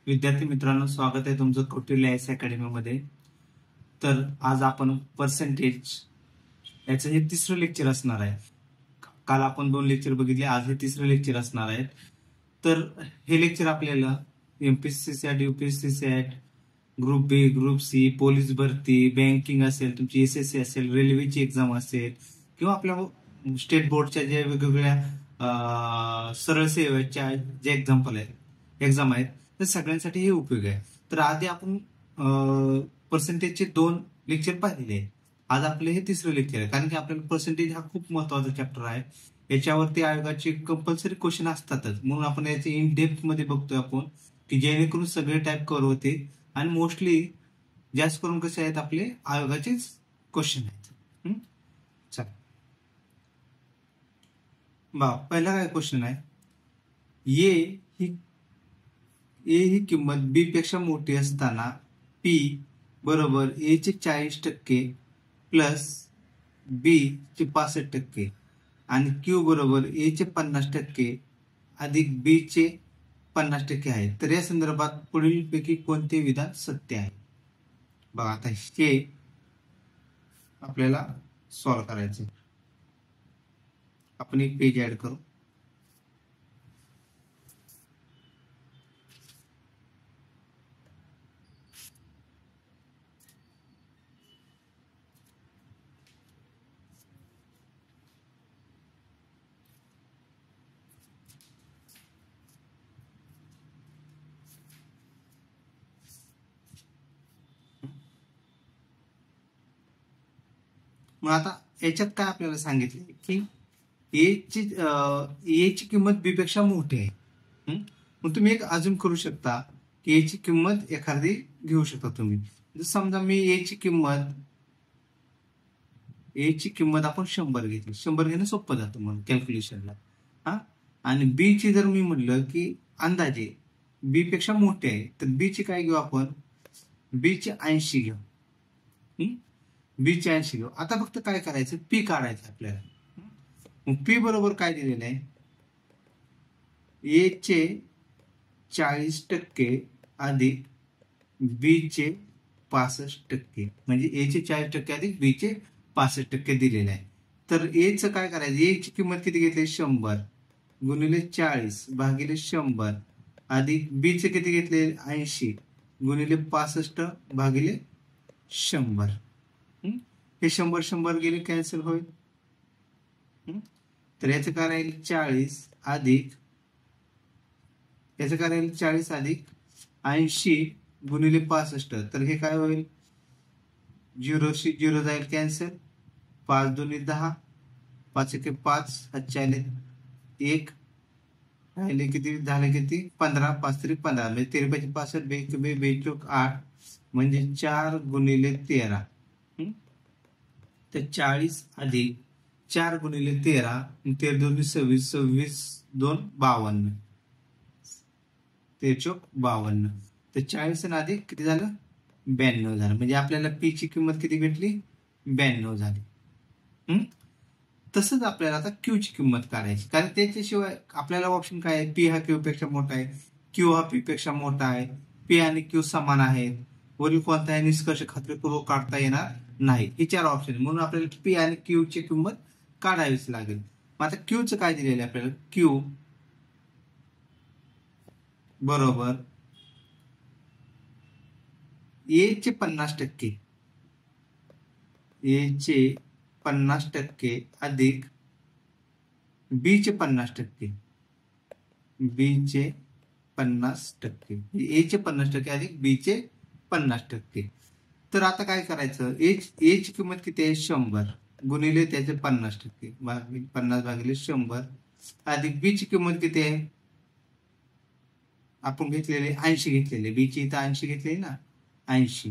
विद्यार्थी मित्रांनो, स्वागत आहे तुमचं कौटिल्य आयएस अकॅडमी मध्ये. तर आज आपण पर्सेंटेज याचं हे तिसरं लेक्चर असणार आहे. काल आपण 2 लेक्चर बघितले, आज हे तिसरं लेक्चर असणार आहे. तर हे लेक्चर आपल्याला एमपीएससी सॅट, यूपीएससी सॅट, ग्रुप बी, ग्रुप सी, पोलीस भरती, बँकिंग असेल, तुमची एसएससी असेल, रेल्वेची एक्झाम असेल किंवा आपल्या स्टेट बोर्डच्या ज्या वेगवेगळ्या सरळ सेवेच्या जे एक्झाम आहेत तर सगळ्यांसाठी हे उपयोग आहे. तर आधी आपण पर्सेंटेजचे 2 लेक्चर पाहिलेले आहेत. आज आपले हे तिसरं लेक्चर आहे, कारण की आपल्याला पर्सेंटेज हा खूप महत्वाचा चॅप्टर आहे. याच्यावरती आयोगाचे कंपल्सरी क्वेश्चन असतातच, म्हणून आपण याचे इन डेप्थ मध्ये बघतोय आपण, की जेणेकरून सगळे टाईप कव्हर होते आणि मोस्टली जास्त करून कसे आहेत आपले आयोगाचेच क्वेश्चन आहेत. चला पहिला काय क्वेश्चन आहे, ए ही किंमत बी पेक्षा मोठी असताना पी बरोबर ए चे 40% प्लस बी चे 65% आणि क्यू बरोबर ए चे 50% अधिक बी चे 50% आहे. तर या संदर्भात पुढील पैकी कोणते विधान सत्य आहे? बघा, आता हे आपल्याला सॉल्व्ह करायचे. आपण एक पेज ऍड करू. मग आता याच्यात काय आपल्याला सांगितले की ए ची किंमत बी पेक्षा मोठी आहे. मग तुम्ही एक अजून करू शकता की ए ची किंमत एखादी घेऊ शकता तुम्ही. जर समजा मी ए ची किंमत आपण 100 घेतली, 100 घेणं सोपं जातं म्हणून कॅल्क्युलेशनला. आणि बी ची जर मी म्हटलं की अंदाजे बी पेक्षा मोठे आहे, तर बी ची काय घेऊ आपण, बी ची 80 घेऊ. बी ची 80 घेऊ. आता फक्त काय करायचं, पी काढायचं आपल्याला. मग पी बरोबर काय दिलेलं आहे, ए चे 40% अधिक बी चे 65%, म्हणजे ए चे 40% अधिक बी चे 65% दिलेले आहे. तर ए च काय करायचं, ए ची किंमत किती घेतली, 100 गुणिले 40 भागिले 100 अधिक बी चे किती घेतले, 80 गुणिले 65 भागिले 100. हे 100 गेले, कॅन्सल होईल. तर याचं काय राहील, 40 अधिक 80 गुणिले 65. तर हे काय होईल, 0 0 जाईल, कॅन्सल. 5 2 10, 5 1 5, 1 राहिले किती, झाले किती, 15, 5 3 15, म्हणजे 13 5 65, 2 8, म्हणजे 4 गुणिले 13. तर 40 अधिक 4 गुणिले 13, 13 2 26, 26 2 52, 13 52. तर 40 आणि अधिक किती झालं, 92 झालं. म्हणजे आपल्याला पी ची किंमत किती भेटली, 92 झाली. तसंच आपल्याला आता क्यू ची किंमत काढायची, कारण त्याच्याशिवाय आपल्याला ऑप्शन काय आहे, पी हा क्यू पेक्षा मोठा आहे, क्यू हा पी पेक्षा मोठा आहे, पी आणि क्यू समान आहेत, वरील कोणताही निष्कर्ष खात्रीपूर्वक काढता येणार नाही. हे 4 ऑप्शन, म्हणून आपल्याला पी आणि क्यू ची किंमत काढावीच लागेल. मग आता क्यू च काय दिलेलं आहे आपल्याला, क्यू बरोबर ए चे 50%, ए चे 50% अधिक बी चे 50%, बी चे 50%, ए चे 50% अधिक बी चे 50%. तर आता काय करायचं, ए ची किंमत किती आहे, 100 गुणिले त्याचे 50%, 50 भागिले 100 अधिक बी ची किंमत किती आहे, आपण घेतलेले 80 घेतलेले, बी ची इथं 80 घेतलेली ना, 80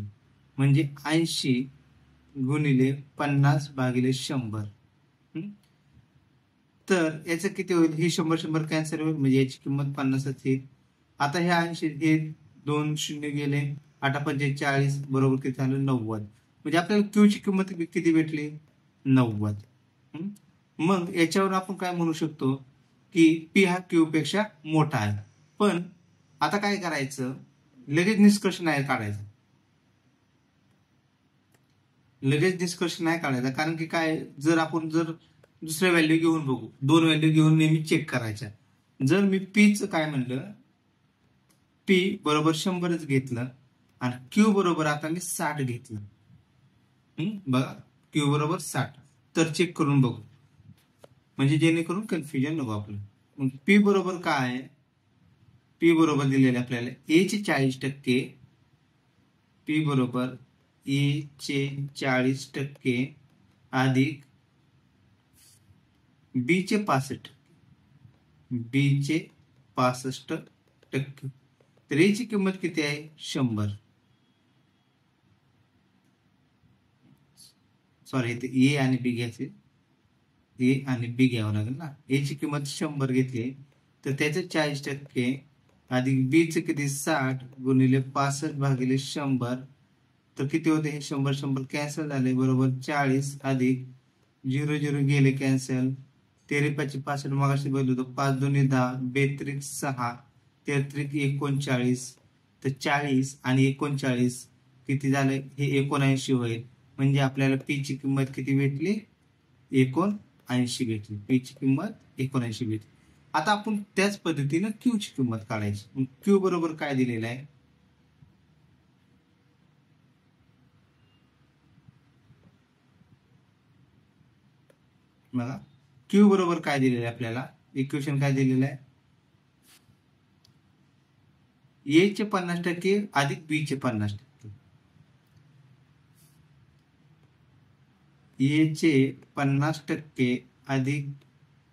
म्हणजे 80 गुणिले 50 भागिले 100. तर याचं किती होईल, ही 100 कॅन्सल होईल, म्हणजे याची किंमत 50 येईल. आता हे 80, हे 2 शून्य गेले, 8 5 40 बरोबर किती झालं, 90. म्हणजे आपल्याला क्यू ची किंमत किती भेटली, 90. मग याच्यावर आपण काय म्हणू शकतो की पी हा क्यू पेक्षा मोठा आहे. पण आता काय करायचं, लगेच निष्कर्ष नाही काढायचा, लगेच निष्कर्ष नाही काढायचा. कारण की काय, जर आपण दुसऱ्या व्हॅल्यू घेऊन बघू, 2 व्हॅल्यू घेऊन नेहमी चेक करायच्या. जर मी पीच काय म्हणलं, पी बरोबर 100च घेतलं आणि क्यू बरोबर आता मी 60 घेतलं, बघा क्यू बरोबर 60, तर चेक करून बघू, म्हणजे जेणेकरून कन्फ्युजन नको आपलं. मग पी बरोबर काय आहे, पी बरोबर दिलेले आपल्याला ए चे 40%, पी बरोबर ए चे 40% अधिक बी चे 65%, बी चे 65%. तर ए ची किंमत किती आहे, 100. सॉरी, इथे ए आणि बी घ्यायचे, ए आणि बी घ्यावं लागेल ना. ए ची किंमत 100 घेतली, तर त्याचे 40% अधिक बी चे किती 60 गुणिले 65 भागिले 100, तर किती होते, हे 100 कॅन्सल झाले, बरोबर 40 अधिक 0 0 गेले कॅन्सल, 13 5 65 मागाशी बोललो होतो, 5 2 10, 42 6, 33 39, तर 40 आणि 39 किती झाले, हे 79 होईल. म्हणजे आपल्याला पी ची किंमत किती भेटली, 79 भेटली. पी ची किंमत 79 भेटली. आता आपण त्याच पद्धतीनं क्यू ची किंमत काढायची. क्यू बरोबर काय दिलेलं आहे, बघा क्यू बरोबर काय दिलेलं आहे आपल्याला, इक्वेशन काय दिलेलं आहे, ए चे 50% अधिक बी चे 50%, ए चे 50% अधिक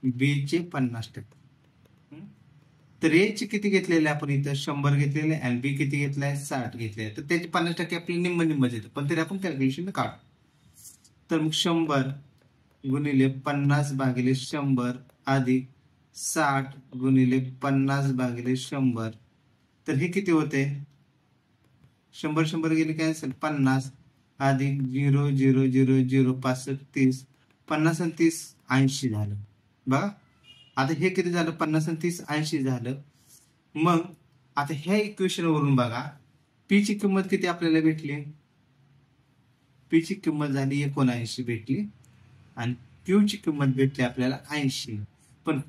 बी चे 50%. तर ए चे किती घेतलेले आपण इथं 100 घेतलेले आणि बी किती घेतलाय 60 घेतले, तर त्याचे 50% आपल्याला निम्म येतं, पण तरी आपण कॅल्क्युलेशन काढू. तर मग 100 गुणिले 50 भागिले 100 अधिक 60 गुणिले 50 भागिले 100, तर हे किती होते, 100 गेले कॅन्सल, 50 अधिक 0 0 0 0 65 30, 50 आणि 30 80 झालं. बघा आता हे किती झालं, 50 आणि 30 80 झालं. मग आता ह्या इक्वेशन वरून बघा पी ची किंमत किती आपल्याला भेटली, पी ची किंमत झाली 79 भेटली आणि क्यू ची किंमत भेटली आपल्याला 80. पण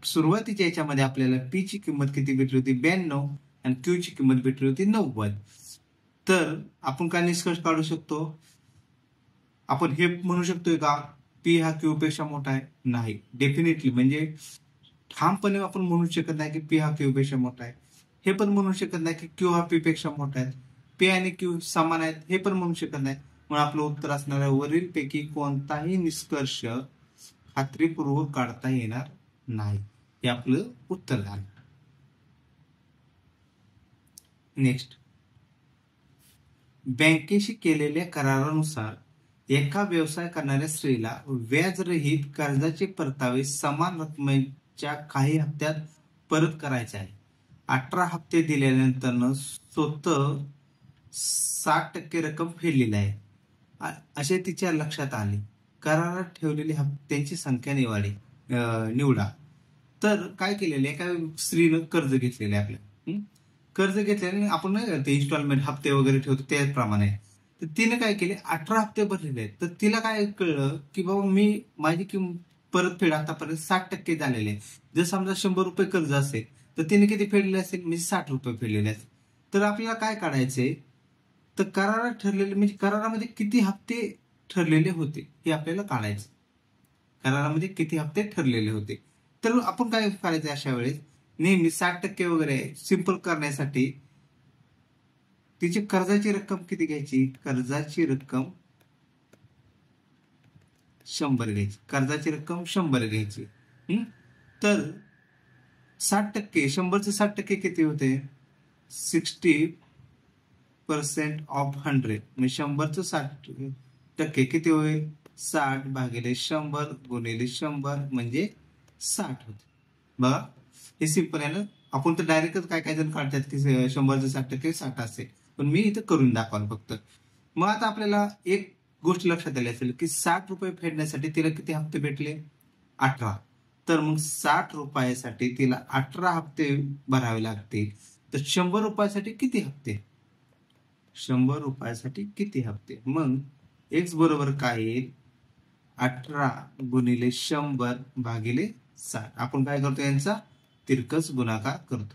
सुरुवातीच्या याच्यामध्ये आपल्याला पी ची किंमत किती भेटली होती, 92, आणि क्यू ची किंमत भेटली होती 90. तर आपण काय निष्कर्ष काढू शकतो, आपण हे म्हणू शकतोय का पी हा क्यू पेक्षा मोठा आहे, नाही, डेफिनेटली, म्हणजे ठामपणे आपण म्हणू शकत नाही की पी हा क्यू पेक्षा मोठा आहे. हे पण म्हणू शकत नाही की क्यू हा पी पेक्षा मोठा आहे, पी आणि क्यू समान आहेत, हे पण म्हणू शकत नाही. म्हणून आपलं उत्तर असणाऱ्या वरील पैकी कोणताही निष्कर्ष खात्रीपूर्वक काढता येणार नाही, हे आपलं उत्तर झालं. नेक्स्ट, बँकेशी केलेल्या करारानुसार एका व्यवसाय करणाऱ्या स्त्रीला व्याजरहित कर्जाचे परतावे समान रकमेच्या काही हप्त्यात परत करायचे आहे. 18 हप्ते दिल्यानंतर स्वतः 60% रक्कम फेडलेली आहे असे तिच्या लक्षात आले. करारात ठेवलेली हप्त्यांची संख्या निवडा. तर काय केलेले, एका स्त्रीनं कर्ज घेतलेले आपल्या, कर्ज घेतल्याने आपण ते इन्स्टॉलमेंट हप्ते वगैरे ठेवतो त्याप्रमाणे. तर तिने काय केले, 18 हप्ते भरलेले आहेत. तर तिला काय कळलं की बाबा माझी परतफेड आतापर्यंत 60% झालेली आहे. जर समजा 100 रुपये कर्ज असेल तर तिने किती फेडलेले असेल, म्हणजे 60 रुपये फेडलेले आहेत. तर आपल्याला काय काढायचंय, तर करारात ठरलेले म्हणजे करारामध्ये किती हप्ते ठरलेले होते हे आपल्याला काढायचं. करारामध्ये किती हप्ते ठरलेले होते. तर आपण काय करायचं अशा वेळेस, नेहमी 60% वगैरे सिंपल करण्यासाठी तिची कर्जाची रक्कम किती घ्यायची, कर्जाची रक्कम 100 घ्यायची, कर्जाची रक्कम 100 घ्यायची. तर 60%, 100चे 60% किती होते, 60% ऑफ 100, म्हणजे 100चं 60% किती होईल, 60 भागिले 100 गुणिले 100 म्हणजे 60 होते. बघा हे सिंपल आहे ना. आपण तर डायरेक्टच काय जण काढतात की 100चं 60% 60 असेल, पण मी इथं करून दाखवाल फक्त. मग आता आपल्याला एक गोष्ट लक्षात आली असेल की 60 रुपये फेडण्यासाठी तिला किती हप्ते भेटले, 18. तर मग 60 रुपयासाठी तिला 18 हप्ते भरावे लागतील. तर 100 रुपयासाठी किती हप्ते? 100 रुपयासाठी किती हप्ते? मग x बरोबर काय येईल? 18 गुणिले 100 भागिले 60. आपण काय करतो? यांचा तिरकस गुणाकार करतो.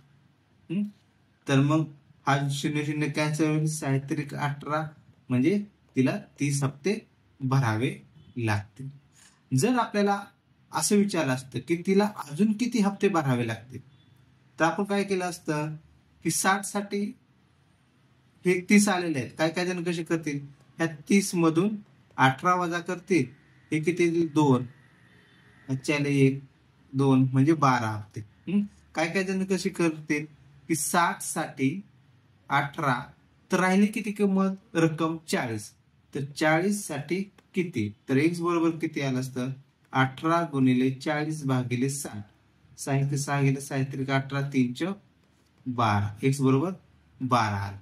तर मग हा 0 कॅन्सल होईल. 18 म्हणजे तिला 30 हप्ते भरावे लागतील. जर आपल्याला असं विचारलं असतं की तिला अजून किती हप्ते भरावे लागतील, तर आपण काय केलं असतं की 60 साठी हे 30 आलेले आहेत. काय काय जण कसे करतील? ह्या 30 मधून 18 वजा करतील. हे किती? 2. अच्छा, 1 2 म्हणजे 12 हप्ते. काय काय जण कशी करतील की 60 साठी 18 तर राहिली किती किंमत? रक्कम 40. तर 40 साठी किती? तर x बरोबर किती आलं असतं? 18 गुणिले 40 भागिले 60. 6 6 गेले 6 18 3 12. x बरोबर 12 आलं.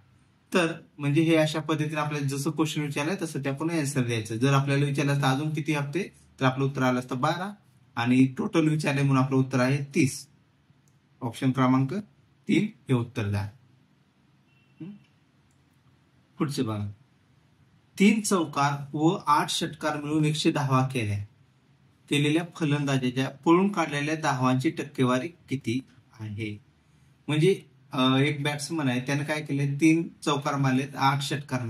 तर म्हणजे हे अशा पद्धतीने आपल्याला जसं क्वेश्चन विचारलंय तसं ते आपण आन्सर द्यायचं. जर आपल्याला विचारलं असतं अजून किती हप्ते, तर आपलं उत्तर आलं असतं 12 आणि टोटल विचारले म्हणून आपलं उत्तर आहे 30. ऑप्शन क्रमांक 3 हे उत्तर द्या. पुढचे बघा. 3 चौकार व 8 षटकार मिळून 110 केलेल्या फलंदाजाच्या पळून काढलेल्या धावांची टक्केवारी किती आहे? म्हणजे एक बॅट्समन आहे, त्याने काय केले? 3 चौकार मारलेत, 8 षटकार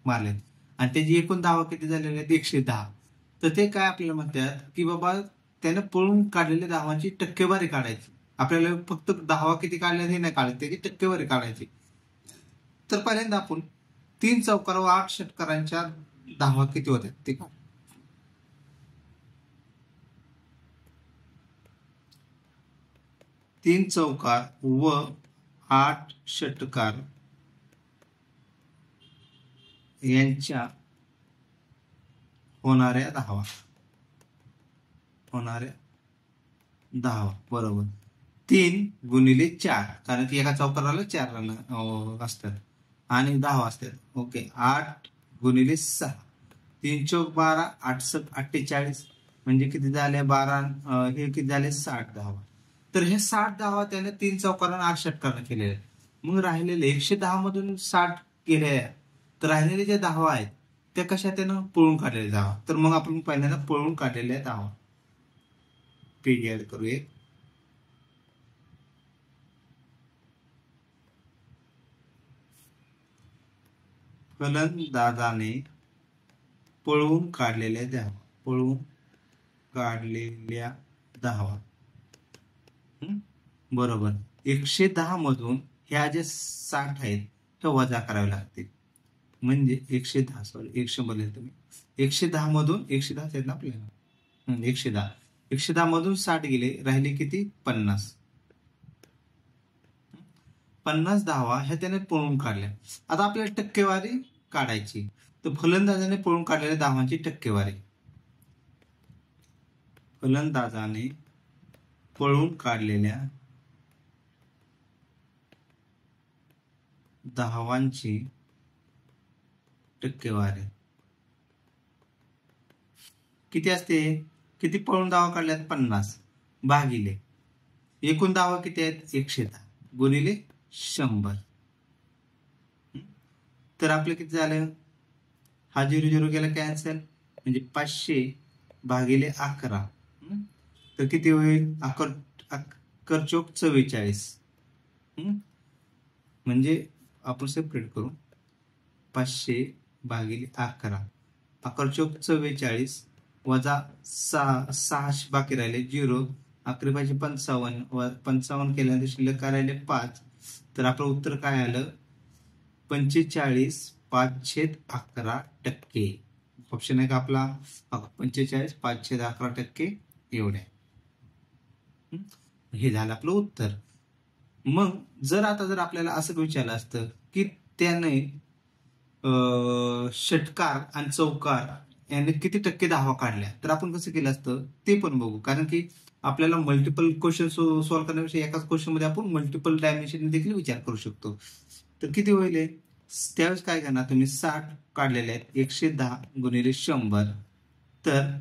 मारलेत आणि त्याची एकूण धावा किती झालेल्या आहेत? 110. तर ते काय आपल्याला म्हणतात की बाबा त्याने पळून काढलेल्या धावांची टक्केवारी काढायची. आपल्याला फक्त धावा किती काढल्या हे नाही काढायची, त्याची टक्केवारी काढायची. तर पहिल्यांदा आपण 3 चौकार व 8 षटकारांच्या धावा किती होत्या ते काढ. 3 चौकार व 8 षटकार यांच्या होणाऱ्या धावा बरोबर 3 गुणिले 4, कारण की एका चौकाराला 4 रन असतात आणि 10 असतात. ओके, 8 गुणिले 6, 3 चौक 12, 8 7 48 म्हणजे किती झाले? 12. हे किती झाले? 60 धावा. तर हे 60 धावा त्याने 3 चौकारांना 8 षटकारांना केलेले. मग राहिलेले 110 मधून 60 केले, तर राहिलेले जे धावा आहेत त्या कशा? त्यानं पळून काढलेल्या धावा. तर मग आपण पहिल्यांदा पळून काढलेल्या धावा पेज ऍड करूया. फलंदाजाने पळवून काढलेल्या धावा बरोबर 110 मधून ह्या जे 60 आहेत त्या वजा करावे लागतील. म्हणजे 110 तुम्ही 110 मधून 110 आहेत ना आपल्याला, 110 मधून 60 गेले, राहिले किती? 50 धावा ह्या त्याने पळून काढल्या. आता आपल्याला टक्केवारी काढायची. तर फलंदाजाने पळून काढलेल्या धावांची टक्केवारी. फलंदाजाने पळून काढलेल्या धावांची टक्केवारी किती असते? किती पळून धावा काढल्यात? 50 भागिले एकूण धावा किती आहेत? 110 गुणिले 100. तर आपलं किती झालं? हा 0 गेला कॅन्सल, म्हणजे 500 भागिले 11. तर किती होईल? अकर चोक 44. म्हणजे आपण सेपरेट करू. 500 भागिले 11, अकर चोक 44 वजा 6 बाकी राहिले 0, 11 5 55 केल्यानंतर शिल्लक काय राहिले? 5. तर आपलं उत्तर काय आलं? 45/511%. ऑप्शन आहे का आपला? 45/511% एवढे. हे झालं आपलं उत्तर. मग जर आपल्याला असं विचारलं असतं की त्याने षटकार आणि चौकार याने किती टक्के धावा काढल्या, तर आपण कसं केलं असतं ते पण बघू. कारण की आपल्याला मल्टिपल क्वेश्चन सॉल्व्ह करण्यापेक्षा एकाच क्वेश्चन मध्ये आपण मल्टिपल डायमेन्शन देखील विचार करू शकतो. तर किती होईल? त्यावेळेस काय करणार तुम्ही? 60 काढलेले आहेत, 110 गुणिले 100. तर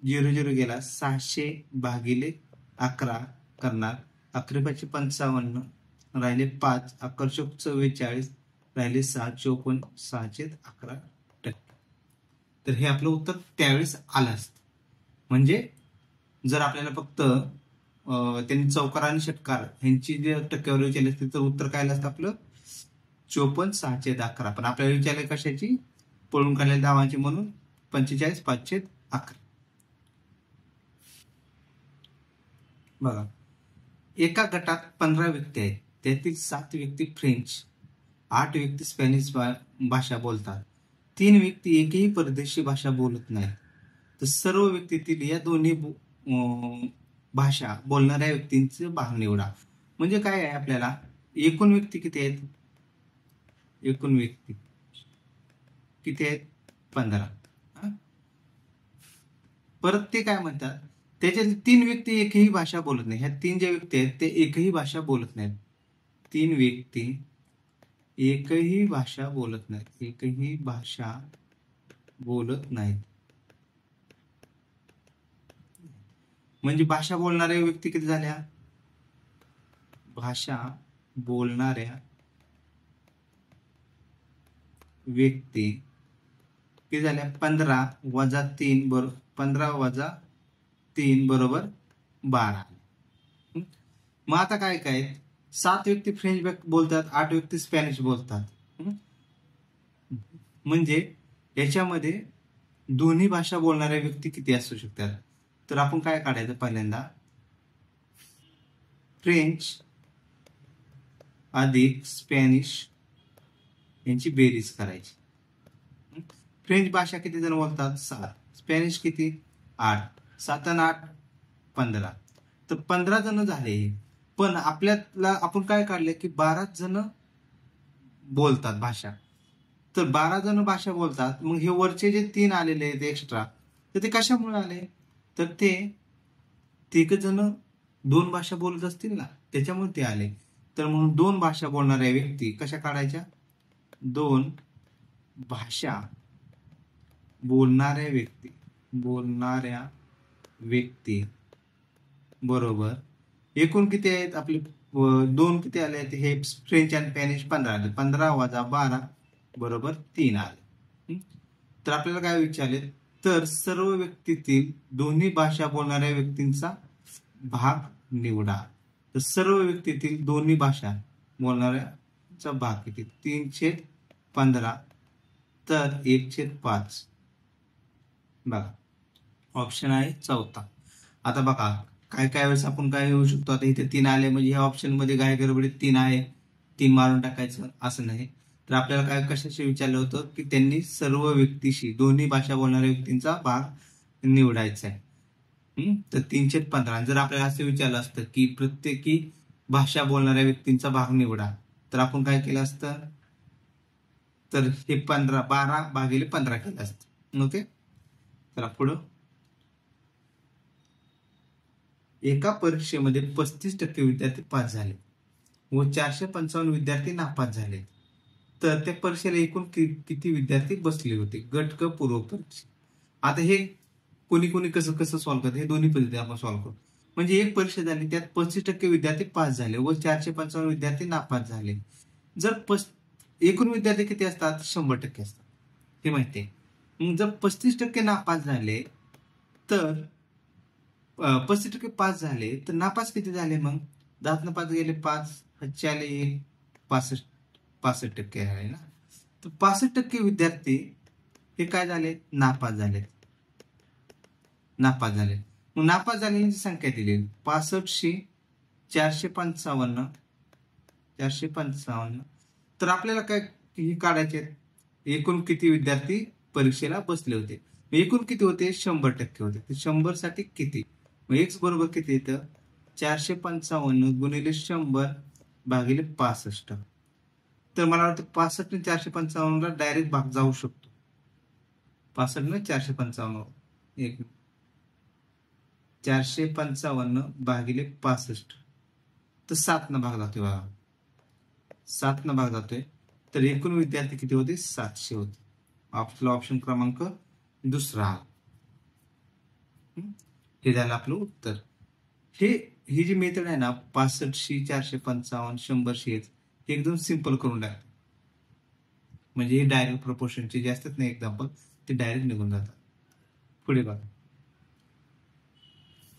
0 गेला, 600 भागिले 11 करणार, 11 5 55 राहिले 5, आकर्षक 44, राहिले 6, 54, 6/11%. तर हे आपलं उत्तर त्यावेळेस आलं असतं. म्हणजे जर आपल्याला फक्त त्यांनी चौकार आणि षटकार यांची जे टक्केवारी विचारली असते तर उत्तर काय असतं आपलं 54/6/11. पण आपल्याला विचारले कशाची, पळून काढलेल्या धावांची, म्हणून 45/5/11. बघा, एका गटात 15 व्यक्ती आहेत, त्यातील 7 व्यक्ती फ्रेंच, 8 व्यक्ती स्पॅनिश भाषा बोलतात, 3 व्यक्ती एकही परदेशी भाषा बोलत नाहीत. तर सर्व व्यक्तीतील या दोन्ही भाषा बोलणाऱ्या व्यक्तींचे भाग निवडा. म्हणजे काय आहे, आपल्याला एकूण व्यक्ती किती आहेत, एकूण व्यक्ती किती आहेत 15. परत ते काय म्हणतात, त्याच्यातील 3 व्यक्ती एकही भाषा बोलत नाही. ह्या 3 ज्या व्यक्ती आहेत ते एकही भाषा बोलत नाहीत. 3 व्यक्ती एकही भाषा बोलत नाहीत, एकही भाषा बोलत नाहीत. म्हणजे भाषा बोलणाऱ्या व्यक्ती किती झाल्या, भाषा बोलणाऱ्या व्यक्ती किती झाल्या 15 वजा 3 बरोबर 15 - 3 बरोबर 12. मग आता काय काय 7 व्यक्ती फ्रेंच बोलतात, 8 व्यक्ती स्पॅनिश बोलतात. म्हणजे याच्यामध्ये दोन्ही भाषा बोलणाऱ्या व्यक्ती किती असू शकतात. तर आपण काय काढायचं, पहिल्यांदा फ्रेंच अधिक स्पॅनिश यांची बेरीज करायची. फ्रेंच भाषा किती जण बोलतात 7, स्पॅनिश किती 8, 7 आणि 8 15. तर 15 जण झाले. पण आपल्याला आपण काय काढले की 12 जण बोलतात भाषा. तर 12 जण भाषा बोलतात. मग हे वरचे जे 3 आलेले आहेत एक्स्ट्रा, तर ते कशामुळे आले, तर ते 3 जण 2 भाषा बोलत असतील ना, त्याच्यामुळे ते आले. तर म्हणून 2 भाषा बोलणाऱ्या व्यक्ती कशा काढायच्या, 2 भाषा बोलणाऱ्या व्यक्ती बरोबर एकूण किती आहेत आपले 2 किती आले आहेत, हे फ्रेंच आणि स्पॅनिश 15 आले, 15 वजा 12 बरोबर 3 आले. तर आपल्याला काय विचारले, तर सर्व व्यक्तीतील दोन्ही भाषा बोलणाऱ्या व्यक्तींचा भाग निवडा. तर सर्व व्यक्तीतील दोन्ही भाषा बोलणाऱ्याचा भाग किती, 3/15 तर 1/5. बघा ऑप्शन आहे चौथा. आता बघा काय काय वेळेस आपण काय होऊ शकतो, आता इथे 3 आले म्हणजे ह्या ऑप्शन मध्ये काय गडबडीत 3 आहे, 3 मारून टाकायचं असं नाही. तर आपल्याला काय कशाशी विचारलं होतं की त्यांनी सर्व व्यक्तीशी दोन्ही भाषा बोलणाऱ्या व्यक्तींचा भाग निवडायचा आहे. तर 3/15. जर आपल्याला असं विचारलं असतं की प्रत्येकी भाषा बोलणाऱ्या व्यक्तींचा भाग निवडा, तर आपण काय केलं असतं, तर हे 12/15 केलं असतं. ओके, चला पुढं. एका परीक्षेमध्ये 35% विद्यार्थी पास झाले व 455 विद्यार्थी नापास झाले, तर त्या परीक्षेला एकूण किती विद्यार्थी बसले होते, गट क पूर्व परीक्षा. आता हे कोणी कोणी कसं कसं सॉल्व्ह करते, हे दोन्ही पद्धती आपण सॉल्व्ह करू. म्हणजे एक परीक्षा झाली, त्यात 35% विद्यार्थी पास झाले व 455 विद्यार्थी नापास झाले. जर एकूण विद्यार्थी किती असतात, 100% असतात, हे माहिती आहे. मग जर 35% नापास झाले, तर 35% पास झाले, तर नापास किती झाले, मग 10 5 गेले 5, 5 आले 1, 65% आहे ना. तर 65% विद्यार्थी हे काय झाले, नापास झाले. मग नापास झालेल्यांची संख्या दिली 65 455. तर आपल्याला काय काढायचे, एकूण किती विद्यार्थी परीक्षेला बसले होते. एकूण किती होते, 100% होते. 100 साठी किती, मग x बरोबर किती येतं, 455 गुणिले 100 भागिले 65. तर मला वाटतं 65 ने 455 ला डायरेक्ट भाग जाऊ शकतो. 65 ने 455 455 भागिले 65, तर 7 न भाग जातोय बघा, 7 न भाग जातोय. तर एकूण विद्यार्थी किती होते, 700 होते. आपला ऑप्शन क्रमांक दुसरा. हे झालं आपलं उत्तर. हे ही जी मेथड आहे ना 65 455 100 हे एकदम सिंपल करून टाकते. म्हणजे हे डायरेक्ट प्रपोर्शनचे जे असतात ना एक्झाम्पल ते डायरेक्ट निघून जातात. पुढे बघा,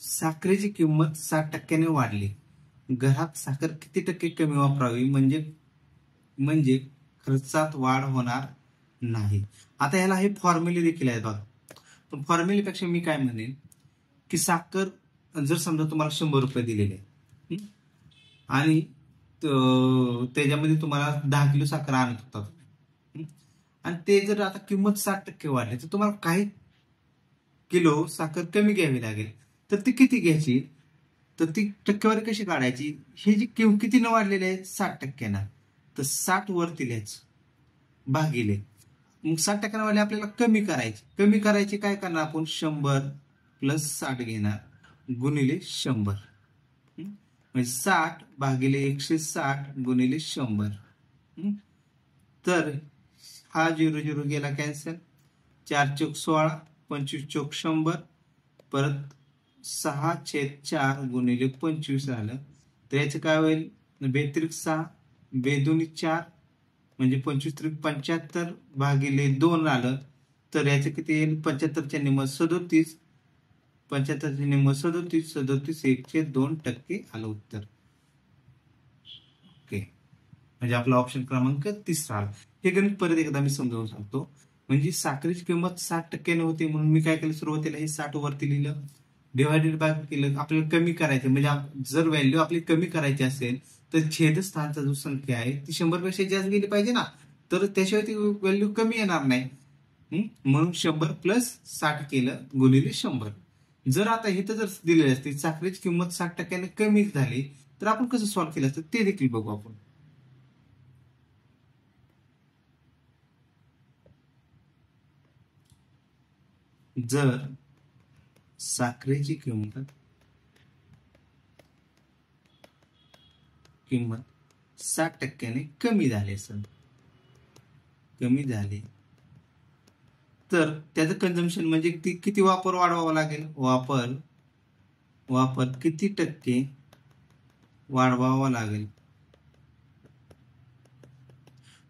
साखरेची किंमत 60% वाढली. घरात साखर किती टक्के कमी वापरावी म्हणजे म्हणजे खर्चात वाढ होणार नाही. आता ह्याला हे फॉर्म्युले देखील आहेत बघा. पण फॉर्म्युलेपेक्षा मी काय म्हणेन की साखर जर समजा तुम्हाला 100 रुपये दिलेले आहे आणि त्याच्यामध्ये तुम्हाला 10 किलो साखर आणत होता आणि ते जर आता किंमत 60% वाढली तर तुम्हाला काही किलो साखर कमी घ्यावी लागेल. तर ती किती घ्यायची, तर ती टक्केवारी कशी काढायची, हे जी किती न वाढलेली आहे 60%. तर 60 वरती लिहायचं भागिले मग 60% वाले आपल्याला कमी करायची काय करणार आपण 100 प्लस 60 घेणार गुणिले 100 म्हणजे 60 भागिले 160 गुणिले 100. तर हा 0 गेला कॅन्सल. 4 चौक 16 25 चौक 100 परत 6/4 गुणिले 25 आलं. तर याचं काय होईल 2 बेदुनी 4 म्हणजे 25 75 भागिले 2 आलं. तर याचं किती येईल 75च्या निम्म 37 75च्या निम्म 37 37 1/2% आलं उत्तर. ओके, म्हणजे आपला ऑप्शन क्रमांक 3 आला. हे गणित परत एकदा मी समजावून सांगतो. म्हणजे साखरेची किंमत 60% होती म्हणून मी काय केलं सुरुवातीला हे 60 वरती लिहिलं डिवायडेड बाय केलं. आपल्याला कमी करायचं म्हणजे जर व्हॅल्यू आपली कमी करायची असेल तर छेदस्थानचा जो संख्या आहे ती 100 पेक्षा जास्त गेली पाहिजे ना, तर त्याशिवाय ती व्हॅल्यू कमी येणार नाही. म्हणून 100 प्लस 60 केलं गुणिले 100. जर आता हे तर जर दिलेलं असते साखरेची किंमत 60% कमी झाली तर आपण कसं सॉल्व्ह केलं असतं ते देखील बघू आपण. जर साखरेची किंमत 60% कमी झाली असेल तर त्याचं कंझम्पशन म्हणजे किती वापर वाढवावा लागेल, वापर किती टक्के वाढवावा लागेल.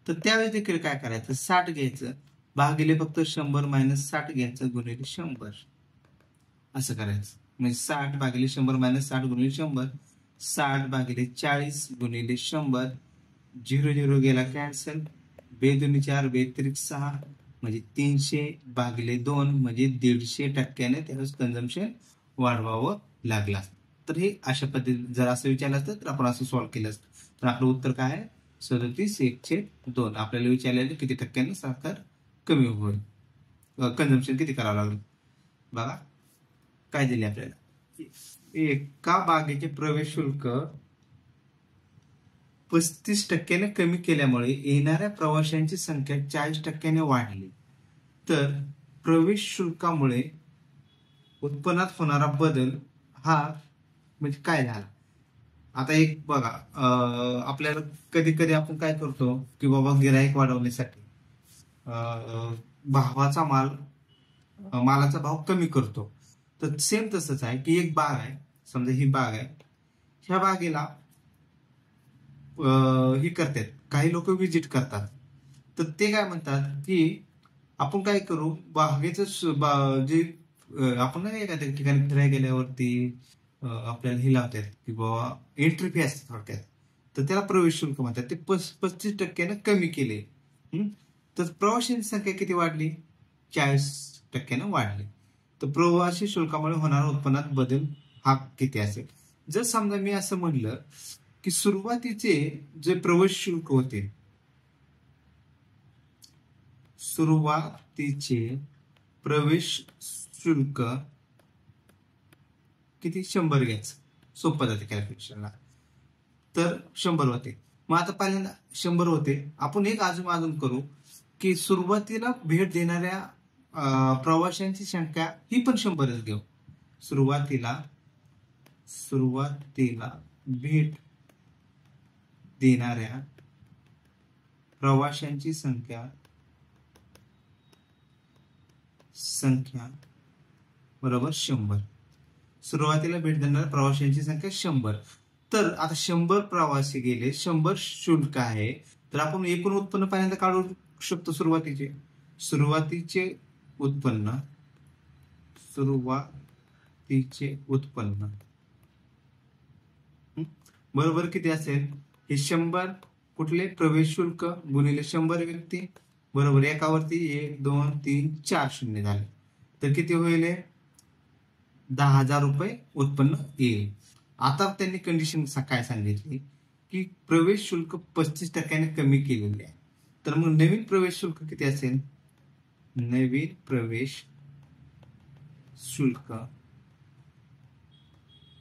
तर त्यावेळेस देखील काय करायचं 60 घ्यायचं भागिले फक्त 100 मायनस 60 घ्यायचं गुणिले 100 असं करायचं. म्हणजे 60 भागिले 100 मायनस 60 गुणिले 100 60 भागिले 40 गुणिले 100 0 गेला कॅन्सल. 2 4 बेत्रिक 6 म्हणजे 300 भागिले 2 म्हणजे 150% त्यावेळेस कंझम्पशन वाढवावं लागला. तर हे अशा पद्धतीने जर असं विचारलं असतं तर आपण असं सॉल्व्ह केलं असतं. तर आपलं उत्तर काय आहे 37 1/2. आपल्याला विचारलेलं किती टक्क्याने साखर कमी होईल, कंझम्पशन किती करावं लागेल. बघा काय दिले आपल्याला, एका बागेचे प्रवेश शुल्क 35% कमी केल्यामुळे येणाऱ्या प्रवाशांची संख्या 40% वाढली. तर प्रवेश शुल्कामुळे उत्पन्नात होणारा बदल हा म्हणजे काय झाला. आता एक बघा आपल्याला कधी कधी आपण काय करतो की बाबा गिराईक वाढवण्यासाठी भावाचा मालाचा भाव कमी करतो. तर सेम तसंच आहे की एक बाग आहे, समजा ही बाग आहे, ह्या बागेला ही करतात काही लोक विजिट करतात. तर ते काय म्हणतात की आपण काय करू बागेचं जे आपण नाही एखाद्या ठिकाणी फिरायला गेल्यावरती आपल्याला हे लावतात की बाबा एंट्री फी असते थोडक्यात, तर त्याला प्रवेश शुल्क म्हणतात. ते 35% कमी केले. तर प्रवाशांची संख्या किती वाढली 40% वाढली. तर प्रवासी शुल्कामुळे होणारा उत्पन्नात बदल हा किती असेल. जर समजा मी असं म्हणलं की सुरुवातीचे जे प्रवेश शुल्क होते, किती 100 घ्यायचं, सोपं जाते कॅल्क्युलेशनला. तर 100 होते. मग आता पहिल्यांदा 100 होते, आपण एक अजून करू की सुरुवातीला भेट देणाऱ्या प्रवाशांची संख्या ही पण 100च घेऊ. सुरुवातीला भेट देणाऱ्या प्रवाशांची संख्या बरोबर 100. सुरुवातीला भेट देणाऱ्या प्रवाशांची संख्या 100. तर आता 100 प्रवासी गेले, 100 शुल्क आहे, तर आपण एकूण उत्पन्न पहिल्यांदा काढू शकतो. सुरुवातीचे उत्पन्न बरोबर किती असेल? हे 100 कुठले? प्रवेश शुल्क गुणिले 100 व्यक्ती, बरोबर. एकावरती 1 2 3 4 शून्य झाले, तर किती होईल? 10,000 रुपये उत्पन्न येईल. आता त्यांनी कंडिशन काय सांगितली की प्रवेश शुल्क 35% कमी केलेले आहे. तर मग नवीन प्रवेश शुल्क किती असेल? नवीन प्रवेश शुल्क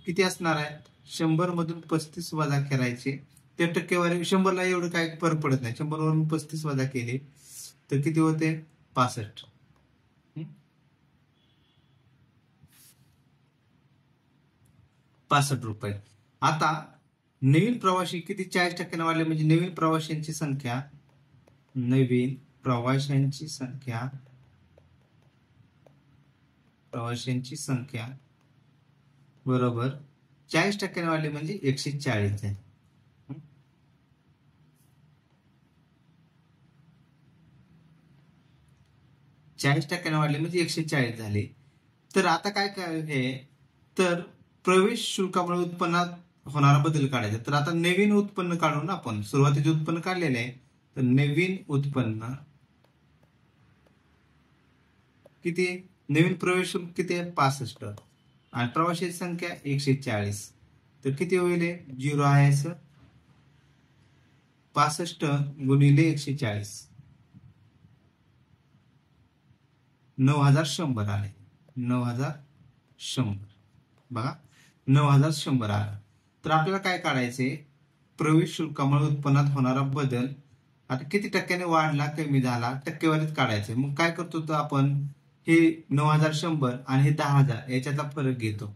किती असणार आहे? 100 मधून 35 वजा करायचे. त्या टक्केवारी 100ला एवढं काय फरक पडत नाही. 100 वरून 35 वजा केले तर किती होते? 65. 65 रुपये. आता नवीन प्रवासी किती? 40% वाढले, म्हणजे नवीन प्रवाशांची संख्या बरोबर 40% वाढली, म्हणजे 140 आहे. 40% वाढले म्हणजे 140 झाले. तर आता काय आहे? तर प्रवेश शुल्कामुळे उत्पन्नात होणारा बदल काढायचा. तर आता नवीन उत्पन्न काढून आपण सुरुवातीचे उत्पन्न काढलेले आहे. तर नवीन उत्पन्न किती? नवीन प्रवेश शुल्क किती आहे? 65 आणि प्रवाशांची संख्या 140. तर किती होईल? 0 आहे असं. 65 गुणिले 140 9,100 आले. 9,100 बघा, 9,100 आला. तर आपल्याला काय काढायचे? प्रवेश शुल्कामुळे उत्पन्नात होणारा बदल आता किती टक्क्याने वाढला, कमी झाला, टक्केवारीत काढायचे. मग काय करतो? तर आपण हे 9,100 आणि हे 10,000 याच्यातला फरक घेतो.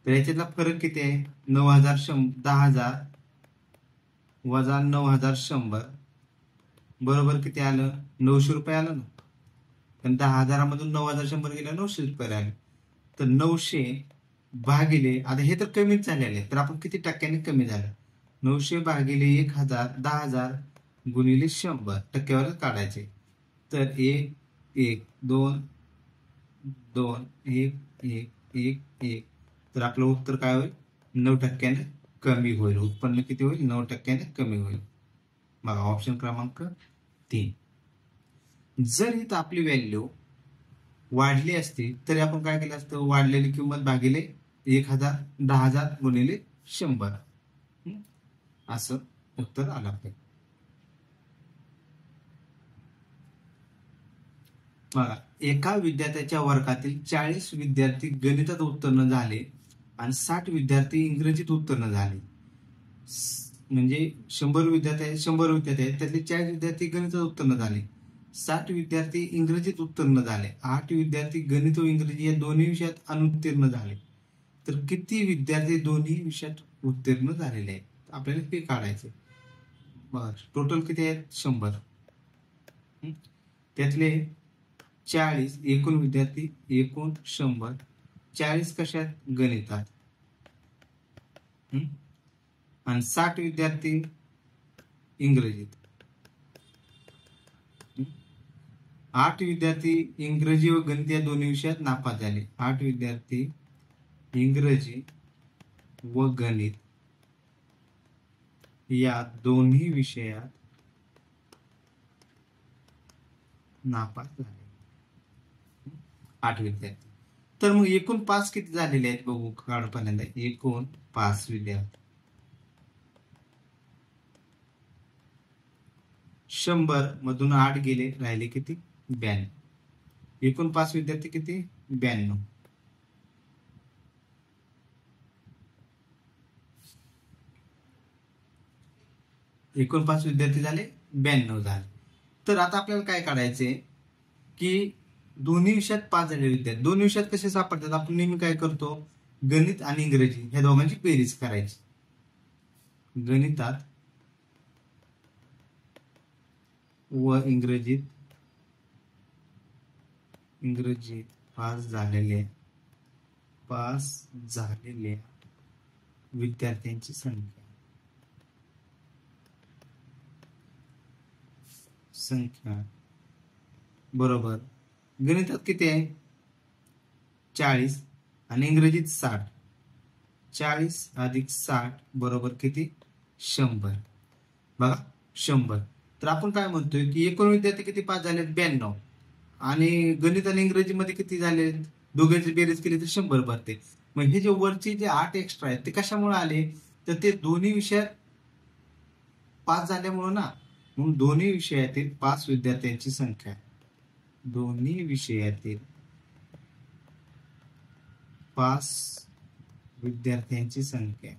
तर याच्यातला फरक किती आहे? 10,000 वजा 9,100 बरोबर किती आलं? 900 रुपये आलं ना. पण 10,000 9,100 गेलं, 900 रुपये आले. तर 900 भागिले, आता हे तर कमीच झालेले, तर आपण किती टक्क्याने कमी झालं? 900 भागिले 1,000, 10,000 गुणिले 100 टक्केवारी काढायचे. तर 1 1 2 2 1 1 1 1. तर आपलं उत्तर काय होईल? 9% कमी होईल. उत्पन्न किती होईल? 9% कमी होईल. बघा ऑप्शन क्रमांक 3. जर इथं आपली व्हॅल्यू वाढली असती तरी आपण काय केलं असतं? वाढलेली किंमत भागिले 1,000, 10,000 गुणिले 100 असं उत्तर आलं पाहिजे. बघा, एका विद्यार्थ्याच्या वर्गातील 40 विद्यार्थी गणितात उत्तीर्ण झाले आणि 60 विद्यार्थी इंग्रजीत उत्तीर्ण झाले. म्हणजे 100 विद्यार्थी आहेत, त्यातले 40 विद्यार्थी गणितात उत्तीर्ण झाले, 60 विद्यार्थी इंग्रजीत उत्तीर्ण झाले, 8 विद्यार्थी गणित व इंग्रजी या दोन्ही विषयात अनुत्तीर्ण झाले. तर किती विद्यार्थी दोन्ही विषयात उत्तीर्ण झालेले आहेत? आपल्याला ते काढायचे. बस टोटल किती आहेत? 100. त्यातले 40 एकूण विद्यार्थी, एकूण 100. 40 कशात? गणितात. आणि 60 विद्यार्थी इंग्रजीत. 8 विद्यार्थी इंग्रजी व गणित या दोन्ही विषयात नापास झाले. 8 विद्यार्थी इंग्रजी व गणित या दोन्ही विषयात नापास झाले. 8 विद्यार्थी. तर मग एकूण पास किती झालेले आहेत बघू काढू पहिल्यांदा. एकूण 5 विद्यार्थी. 100 मधून 8 गेले, राहिले किती? 92. एकूण 5 विद्यार्थी किती? 92. एकूण 5 विद्यार्थी झाले, 92 झाले. तर आता आपल्याला काय काढायचे की दोन्ही विषयात पास झालेले विद्यार्थी दोन्ही विषयात कसे सापडतात? आपण नेहमी काय करतो? गणित आणि इंग्रजी ह्या दोघांची बेरीज करायची. गणितात व इंग्रजीत पास झालेले पास झालेल्या विद्यार्थ्यांची संख्या बरोबर गणितात किती आहे 40 आणि इंग्रजीत 60. 40 अधिक 60 बरोबर किती 100. बघा 100. तर आपण काय म्हणतोय की एकूण विद्यार्थी किती पास झालेत 92 आणि गणित आणि इंग्रजीमध्ये किती झाले दोघांची बेरीज केली तर 100 भरते. मग हे जे वरचे जे 8 एक्स्ट्रा आहेत ते कशामुळे आले तर ते दोन्ही विषयात पास झाल्यामुळे ना. म्हणून दोन्ही विषयातील पास विद्यार्थ्यांची संख्या दोन्ही विषयातील पास विद्यार्थ्यांची संख्या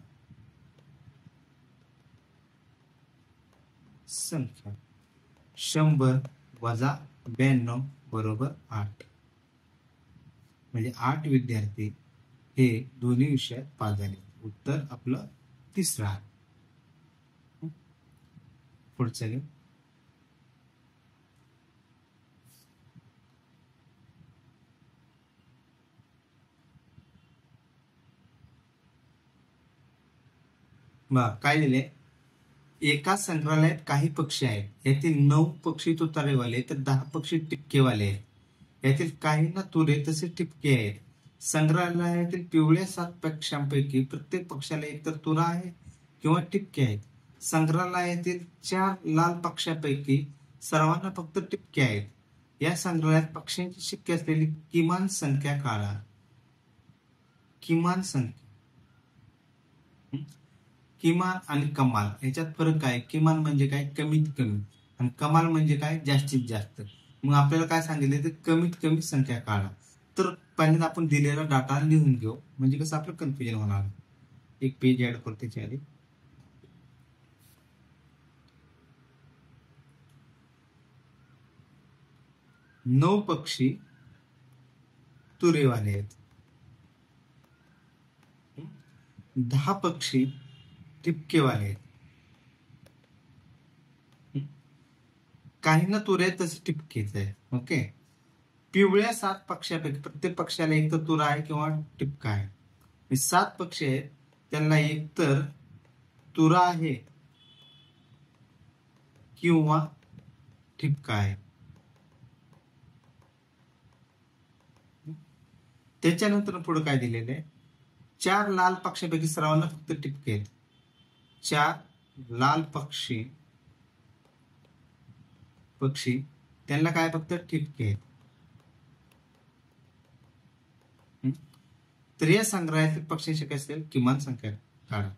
100 वजा 92 बरोबर 8. म्हणजे 8 विद्यार्थी हे दोन्ही विषयात पास झाले. उत्तर आपलं तिसरं. पुढचं घे. काय लिहिले एका संग्रहालयात काही पक्षी आहेत यातील 9 पक्षी तुतारेवाले तर 10 पक्षी टिपकेवाले आहेत. यातील काहींना तुरे तसे टिपके आहेत. संग्रहालयातील पिवळ्या 7 पक्ष्यांपैकी प्रत्येक पक्षाला एकतर तुरा आहे किंवा टिपके आहेत. संग्रहालयातील 4 लाल पक्ष्यांपैकी सर्वांना फक्त टिपके आहेत. या संग्रहालयात पक्ष्यांची शक्य असलेली किमान संख्या काढा. किमान संख्या किमान आणि कमाल याच्यात फरक काय किमान म्हणजे काय कमीत कमी आणि कमाल म्हणजे काय जास्तीत जास्त. मग आपल्याला काय सांगितलं तर कमीत कमी संख्या काढा. तर पहिल्यांदा आपण दिलेला डाटा लिहून घेऊ म्हणजे कसं आपलं कन्फ्युजन होणार. एक पेज ऍड करतो त्याच्या आधी. नऊ पक्षी तुरेवाले आहेत 10 पक्षी टिपकेवाले आहेत. काहींना तुरे आहेत तसे टिपकेच आहे. ओके पिवळ्या 7 पक्ष्यापैकी प्रत्येक पक्षाला एक तर तुरा आहे किंवा टिपका आहे. 7 पक्षी आहेत त्यांना एक तर तुरा आहे किंवा ठिपका आहे. त्याच्यानंतर पुढे काय दिलेलं आहे 4 लाल पक्षापैकी सर्वांना फक्त टिपके आहेत. 4 लाल पक्षी त्यांना काय फक्त टिपके आहेत. तर या संग्रहातील पक्षांची काय असेल किमान संख्या काढा.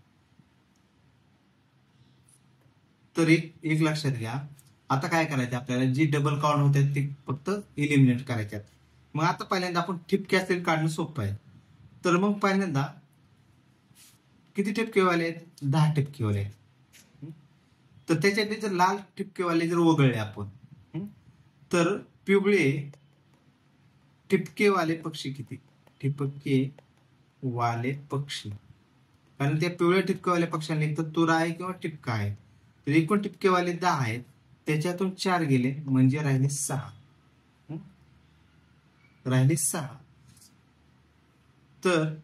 तर एक लक्षात घ्या आता काय करायचं आपल्याला जी डबल काउंट होते ते फक्त इलिमिनेट करायच्यात. मग आता पहिल्यांदा आपण ठिपके असलेले काढणं सोपं आहे. तर मग पहिल्यांदा किती ठिपकेवाले आहेत 10 ठिपकेवाले आहेत. तर त्याच्यातले जर लाल ठिपकेवाले जर वगळले आपण तर पिवळे ठिपकेवाले पक्षी किती ठिपके वाले पक्षी कारण त्या पिवळ्या टिपकेवाल्या पक्षांना एक तर तुरा आहे किंवा टिपका आहे. तर एकूण टिपकेवाले 10 आहेत त्याच्यातून 4 गेले म्हणजे राहिले 6. तर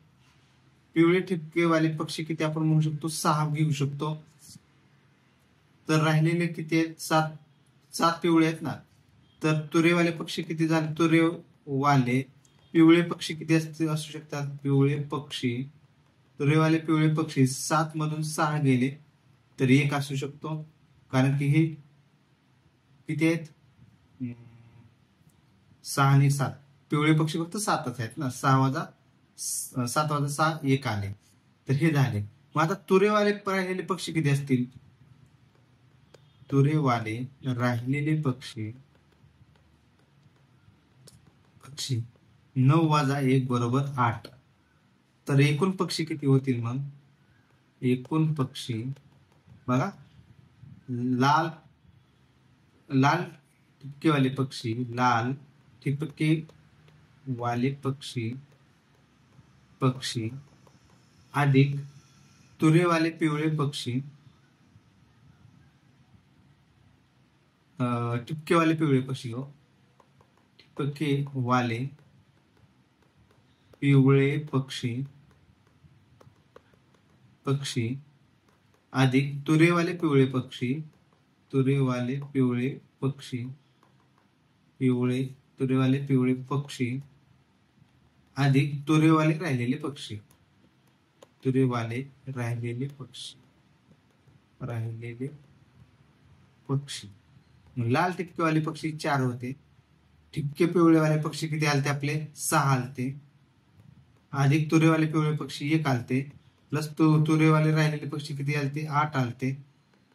पिवळे ठिपकेवाले पक्षी किती आपण म्हणू शकतो 6 घेऊ शकतो. तर राहिलेले किती आहेत 7 पिवळे आहेत ना. तर तुरेवाले पक्षी किती झाले तुरेवाले पिवळे पक्षी किती असू शकतात पिवळे पक्षी तुरेवाले पिवळे पक्षी 7 मधून 6 गेले तर 1 असू शकतो कारण की हे किती आहेत 6 आणि 7 पिवळे पक्षी फक्त 7च आहेत ना 7 वजा 6 1 आले तर हे झाले. मग आता तुरेवाले राहिलेले पक्षी किती असतील तुरेवाले राहिलेले पक्षी 9 वजा 1 बरोबर 8. तर एकूण पक्षी किती होतील मग एकूण पक्षी बघा लाल ठिपकेवाले पक्षी लाल ठिपके वाले पक्षी अधिक तुरेवाले पिवळे पक्षी टिपकेवाले पिवळे पक्षी हो टिपके वाले पिवळे पक्षी अधिक तुरेवाले पिवळे पक्षी अधिक तुरेवाले राहिलेले पक्षी लाल ठिपकेवाले पक्षी 4 होते. ठिपके पिवळेवाले पक्षी किती आलते आपले? 6 आलते. अधिक तुरेवाले पिवळे पक्षी 1 आलते. प्लस तुरेवाले राहिलेले पक्षी किती आलते? 8 आलते.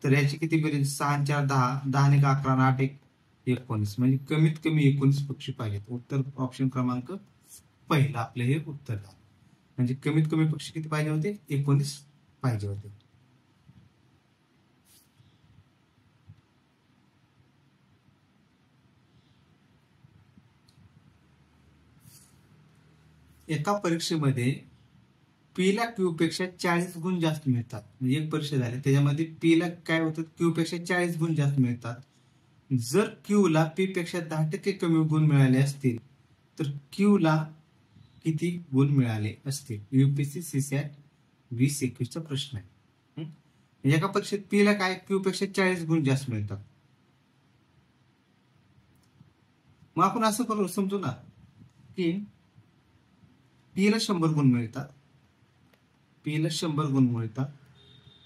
तर याची किती बेरीज? 6 आणि 4 10, 10 आणि 11 आणि 8 एक 19, म्हणजे कमीत कमी 19 पक्षी पाहिजेत. उत्तर ऑप्शन क्रमांक पहिला आपले हे उत्तर आहे. म्हणजे कमीत कमी पक्षी किती पाहिजे होते? 19 पाहिजे होते. एका परीक्षेमध्ये पी ला क्यू पेक्षा 40 गुण जास्त मिळतात. म्हणजे एक परीक्षा झाली त्याच्यामध्ये पी ला काय होतं? क्यू पेक्षा 40 गुण जास्त मिळतात. जर क्यू ला पी पेक्षा 10% कमी गुण मिळाले असतील तर क्यू ला किती गुण मिळाले असतील? यूपीएससी सीसॅट 2021 चा प्रश्न आहे. एका परीक्षेत पी ला काय? क्यू पेक्षा 40 गुण जास्त मिळतात. मग आपण असं करू समजू ना की पी ला 100 गुण मिळतात.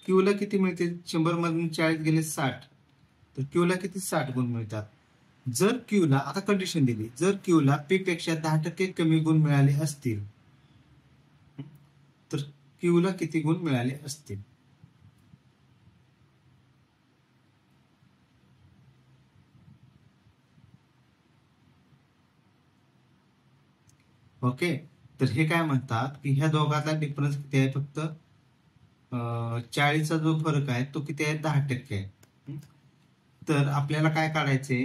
क्यू ला किती मिळते? 100 मधून 40 गेले 60, तर क्यू ला किती? 60 गुण मिळतात. जर क्यू ला, आता कंडिशन दिली, जर क्यू ला पी पेक्षा 10% कमी गुण मिळाले असतील तर क्यू ला किती गुण मिळाले असतील? ओके, तर हे काय म्हणतात की ह्या दोघांचा डिफरन्स किती आहे? फक्त 40चा जो फरक आहे तो किती आहे? 10% आहे. तर आपल्याला काय काढायचे?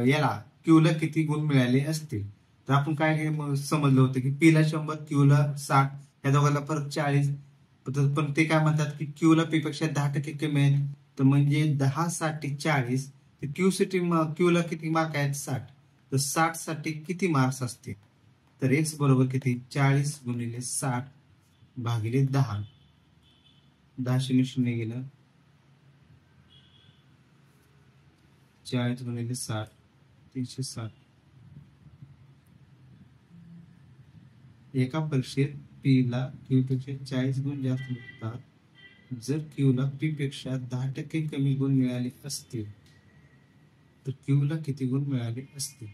याला क्यू ला किती गुण मिळाले असतील. तर आपण काय समजलं होतं की पी ला 100, क्यू ला 60, या दोघांना फरक 40. पण ते काय म्हणतात की क्यू ला पी पेक्षा 10% कमी आहे. तर म्हणजे 10 साठी 40, क्यू ला किती मार्क आहेत? 60. तर 60 साठी किती मार्क्स असतील? तर एक्स बरोबर किती? 40 गुणिले 60 भागिले 10. 10 0 0 गेलं. 40 गुणिले 60 360. एका परीक्षेत पी ला क्यू पेक्षा 40 गुण जास्त मिळतात. जर क्यू ला पी पेक्षा 10% कमी गुण मिळाले असतील तर क्यू ला किती गुण मिळाले असतील?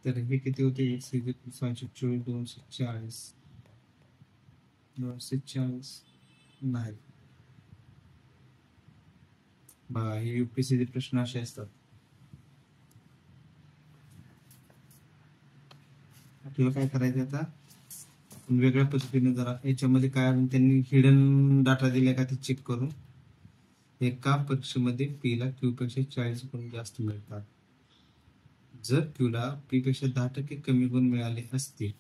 तर हे किती होते? 240 240 नाही. बघा, हे यूपीएससीचे प्रश्न असे असतात. आपल्याला काय करायचं आता? वेगळ्या पद्धतीने जरा याच्यामध्ये काय त्यांनी हिडन डाटा दिला का ते चेक करून. एका परीक्षेमध्ये पी ला क्यू पेक्षा 40 गुण जास्त मिळतात. जर क्यू ला पी पेक्षा 10% कमी गुण मिळाले असतील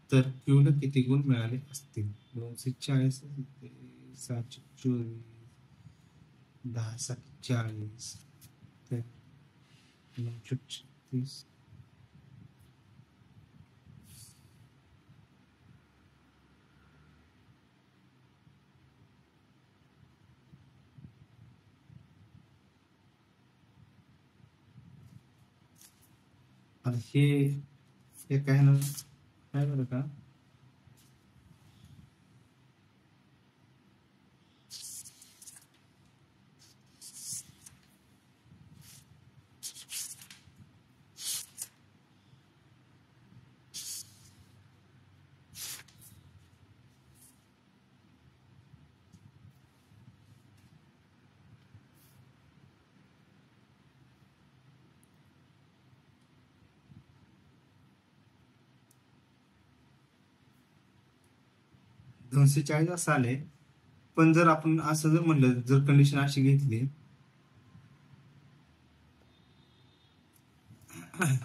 तर क्यू ला किती गुण मिळाले असतील? 240 724 10 40 तर 936. आता हे काय ना काय बरं का? दोनशे 40 असं आले. पण जर आपण असं जर म्हणलं, जर कंडिशन अशी घेतली,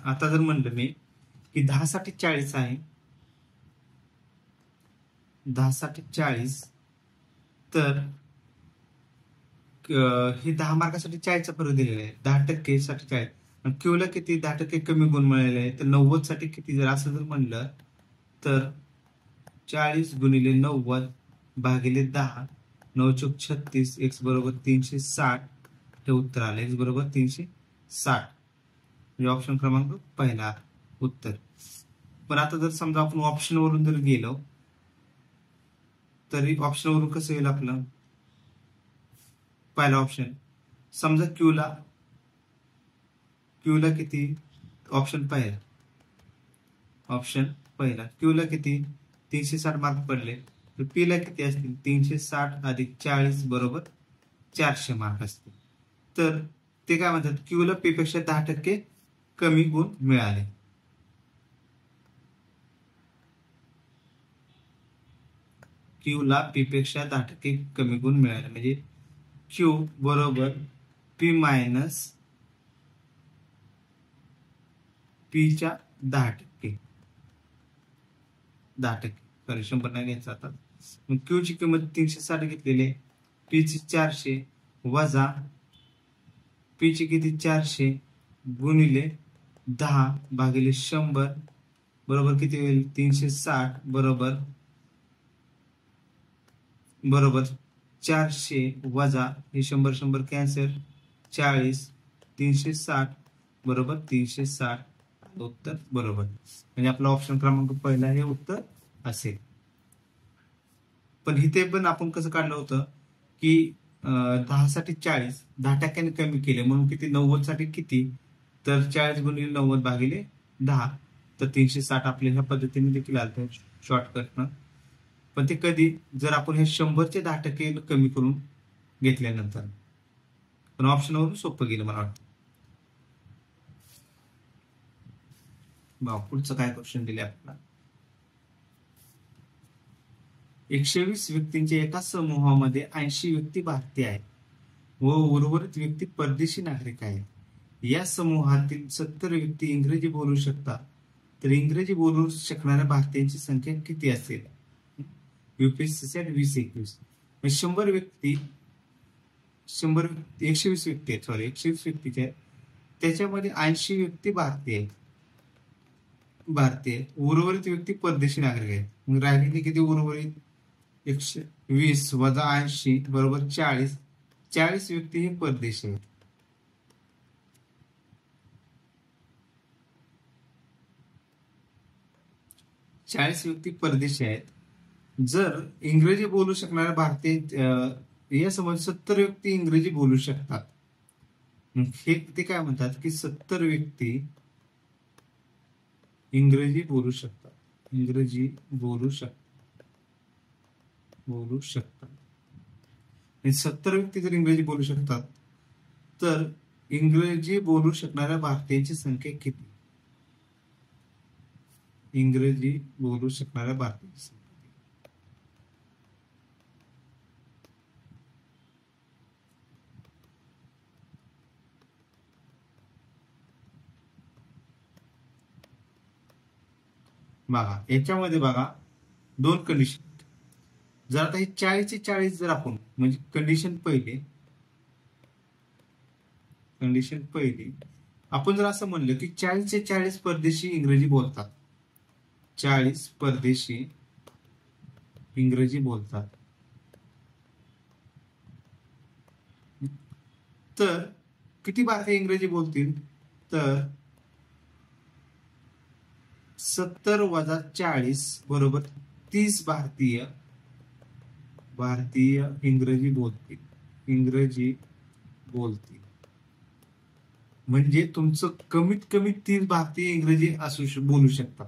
आता जर म्हणलं मी की 10 साठी 40 आहे 10 साठी 40, तर हे 10 मार्कासाठी 40चा फरक दिलेला आहे. 10% साठी 40. आणि क्यूला किती 10% कमी गुण मिळालेले आहे. तर 90 साठी किती, जर असं जर म्हणलं तर 40 गुणिले 90 भागिले 10, 9 चोक 36, x बरोबर 360 हे उत्तर आलं. x बरोबर 360 म्हणजे ऑप्शन क्रमांक पहिला उत्तर. पण आता जर समजा आपण ऑप्शन वरून जर गेलो, तरी ऑप्शन वरून कसं येईल आपलं पहिला ऑप्शन. समजा क्यूला किती, ऑप्शन पहिला क्यूला किती 360 मार्क पडले, तर पी ला किती असतील 360 अधिक 40 बरोबर 400 मार्क असतील. तर ते काय म्हणतात, क्यूला पी पेक्षा 10% कमी गुण मिळाले. क्यूला पी पेक्षा 10% कमी गुण मिळाले म्हणजे क्यू बरोबर पी मायनस पीच्या 10%. 10%, सॉरी 100 नाही घ्यायचं आता. मग क्यू ची किंमत 360 घेतलेली आहे, पी ची 400 वजा पी ची किती 400 गुणिले 10 भागिले 100 बरोबर किती होईल 360 बरोबर 400 वजा हे 100 कॅन्सल 40 360 बरोबर 360 उत्तर बरोबर. म्हणजे आपला ऑप्शन क्रमांक पहिला हे उत्तर असेल. पण इथे पण आपण कसं काढलं होतं की 10 साठी 40 10% कमी केले म्हणून किती 90 साठी किती, तर 40 गुणिले 90 भागिले 10, तर 360 आपल्या ह्या पद्धतीने देखील आलं शॉर्टकटनं. पण ते कधी, जर आपण हे 100चे 10% कमी करून घेतल्यानंतर. पण ऑप्शनवरून सोपं गेलं मला वाटतं. पुढचं काय क्वेश्चन दिले आपल्याला. 120 व्यक्तींच्या एका समूहामध्ये 80 व्यक्ती भारतीय आहेत व उर्वरित व्यक्ती परदेशी नागरिक आहेत. या समूहातील 70 व्यक्ती इंग्रजी बोलू शकतात, तर इंग्रजी बोलू शकणाऱ्या भारतीयांची संख्या किती असेल. UPSC set 2021. 100 व्यक्ती 120 व्यक्ती आहेत, सॉरी 120 व्यक्तीचे आहेत, त्याच्यामध्ये 80 व्यक्ती भारतीय उर्वरित व्यक्ती परदेशी नागरिक आहेत. मग राहिलेली किती उर्वरित 120 वजा 80 बरोबर 40 व्यक्ती हे परदेशी आहेत. चाळीस व्यक्ती परदेशी आहेत. जर इंग्रजी बोलू शकणाऱ्या भारतीय या समज 70 व्यक्ती इंग्रजी बोलू शकतात. हे ते काय म्हणतात की 70 व्यक्ती इंग्रजी बोलू शकतात. 70 व्यक्ती जर इंग्रजी बोलू शकतात, तर इंग्रजी बोलू शकणाऱ्या भारतीयांची संख्या किती. इंग्रजी बोलू शकणाऱ्या भारतीयांची संख्या बघा. याच्यामध्ये बघा 2 कंडिशन. जर आता हे 40 जर आपण म्हणजे कंडिशन पहिली आपण जर असं म्हणलं की 40 परदेशी इंग्रजी बोलतात, 40 परदेशी इंग्रजी बोलतात, तर किती भारतीय इंग्रजी बोलतील, तर 70 वजा 40 बरोबर 30 भारतीय इंग्रजी बोलतील. म्हणजे तुमचं कमीत कमी 30 भारतीय इंग्रजी बोलू शकतात.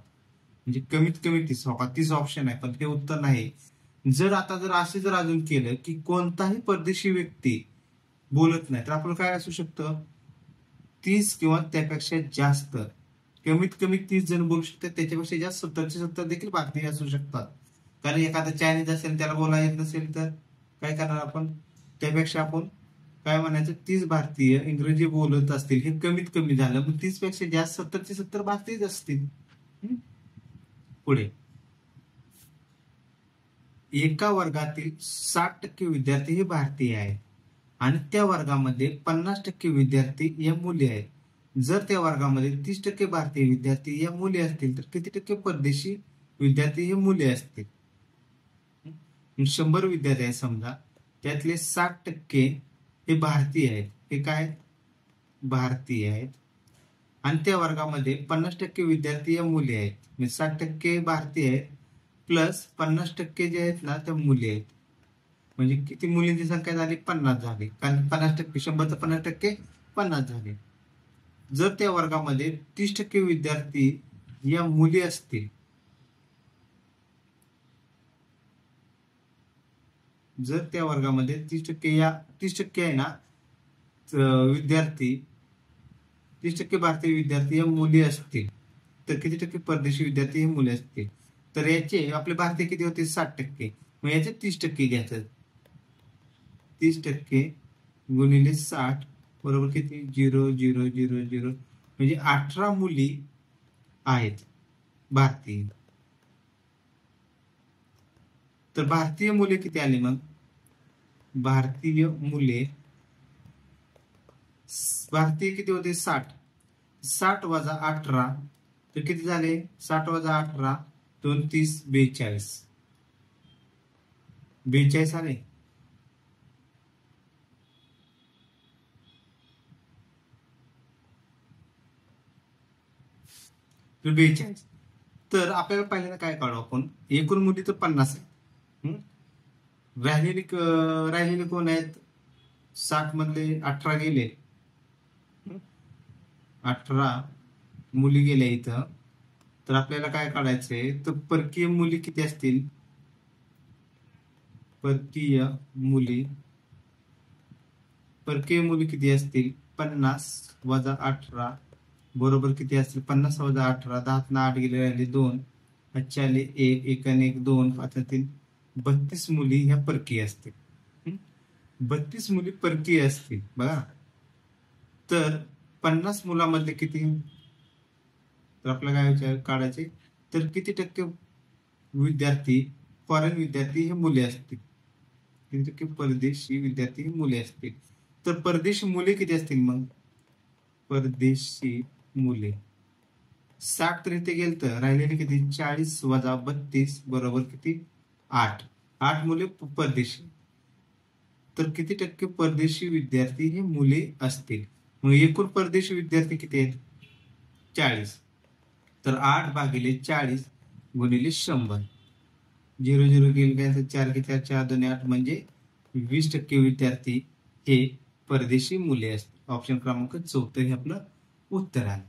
म्हणजे कमीत कमी 30 ऑप्शन आहे, पण ते उत्तर नाही. जर असे जर अजून केलं की कोणताही परदेशी व्यक्ती बोलत नाही, तर आपण काय असू शकतं 30 किंवा त्यापेक्षा जास्त. कमीत कमी 30 जण बोलू शकतात, त्याच्यापेक्षा जास्त 70 देखील भारतीय असू शकतात. कारण एखादा चायनीज असेल, त्याला बोलायला येत नसेल, तर काय करणार आपण, त्यापेक्षा आपण काय म्हणायचं 30 भारतीय इंग्रजी बोलत असतील, हे कमीत कमी झालं. मग 30 पेक्षा जास्त 70 भारतीयच असतील. पुढे एका वर्गातील 60% विद्यार्थी हे भारतीय आहेत आणि त्या वर्गामध्ये 50% विद्यार्थी या मुली आहेत. जर त्या वर्गामध्ये 30% भारतीय विद्यार्थी या मुली असतील तर किती टक्के परदेशी विद्यार्थी हे मुली असतील? 100 विद्यार्थी आहेत समजा, त्यातले 60% हे भारतीय आहेत. हे काय भारतीय आहेत आणि त्या वर्गामध्ये 50% विद्यार्थी या मुली आहेत. म्हणजे 60% भारतीय आहेत प्लस 50% जे आहेत ना त्या मुली आहेत. म्हणजे किती मुलींची संख्या झाली? 50 झाली. कारण 50% 100चं 50% 50 झाले. जर त्या वर्गामध्ये 30% विद्यार्थी या मुली असतील, जर त्या वर्गामध्ये 30% आहे ना विद्यार्थी, 30% भारतीय विद्यार्थी या मुली असतील तर किती टक्के परदेशी विद्यार्थी हे मुली असतील? तर याचे आपले भारतीय किती होते? 60%. मग याचे 30% घ्यायचं. 30% गुणिले 60 बरोबर किती? 0 0 0 0 म्हणजे 18 मुली आहेत भारतीय. तर भारतीय मुले किती आली मग? भारतीय किती होते? 60. 60 वजा 18 तर किती झाले? 60 वजा 18 2 30 42. 42 आले. तर 42. तर आपल्याला पहिल्यांदा काय काढू आपण? एकूण मुली तर 50 आहेत. राहिलेले कोण आहेत? 60 मधले 18 गेले. 18 मुली गेल्या इथं. तर आपल्याला काय काढायचंय? तर परकीय मुली किती असतील? परकीय मुली किती असतील? 50 वजा 18 बरोबर किती असतील? 50 वजा 18 10 8 गेले, राहिले 2 अच्छा आले 1 1 1 2 5 3 32 मुली ह्या परकीय असतील. 32 मुली परकीय असतील बघा. तर 50 मुलांमधले किती? तर आपल्याला काय विचार काढायचे? तर किती टक्के विद्यार्थी फॉरेन विद्यार्थी हे मुले असतील? किती टक्के परदेशी विद्यार्थी हे मुले असतील? तर परदेशी मुले किती असतील मग? परदेशी मुले 60 तर इथे गेल तर राहिलेले किती? 40 वजा 32 बरोबर किती? 8. 8 मुले परदेशी. तर किती टक्के परदेशी विद्यार्थी हे मुले असतील? मग एकूण परदेशी विद्यार्थी किती आहेत? 40. तर 8 भागिले 40 गुणिले 100. 0 0 गेले काय? 4 4 4 2 8 म्हणजे 20% विद्यार्थी हे परदेशी मुले असतील. ऑप्शन क्रमांक 14 हे आपलं उत्तर आहे.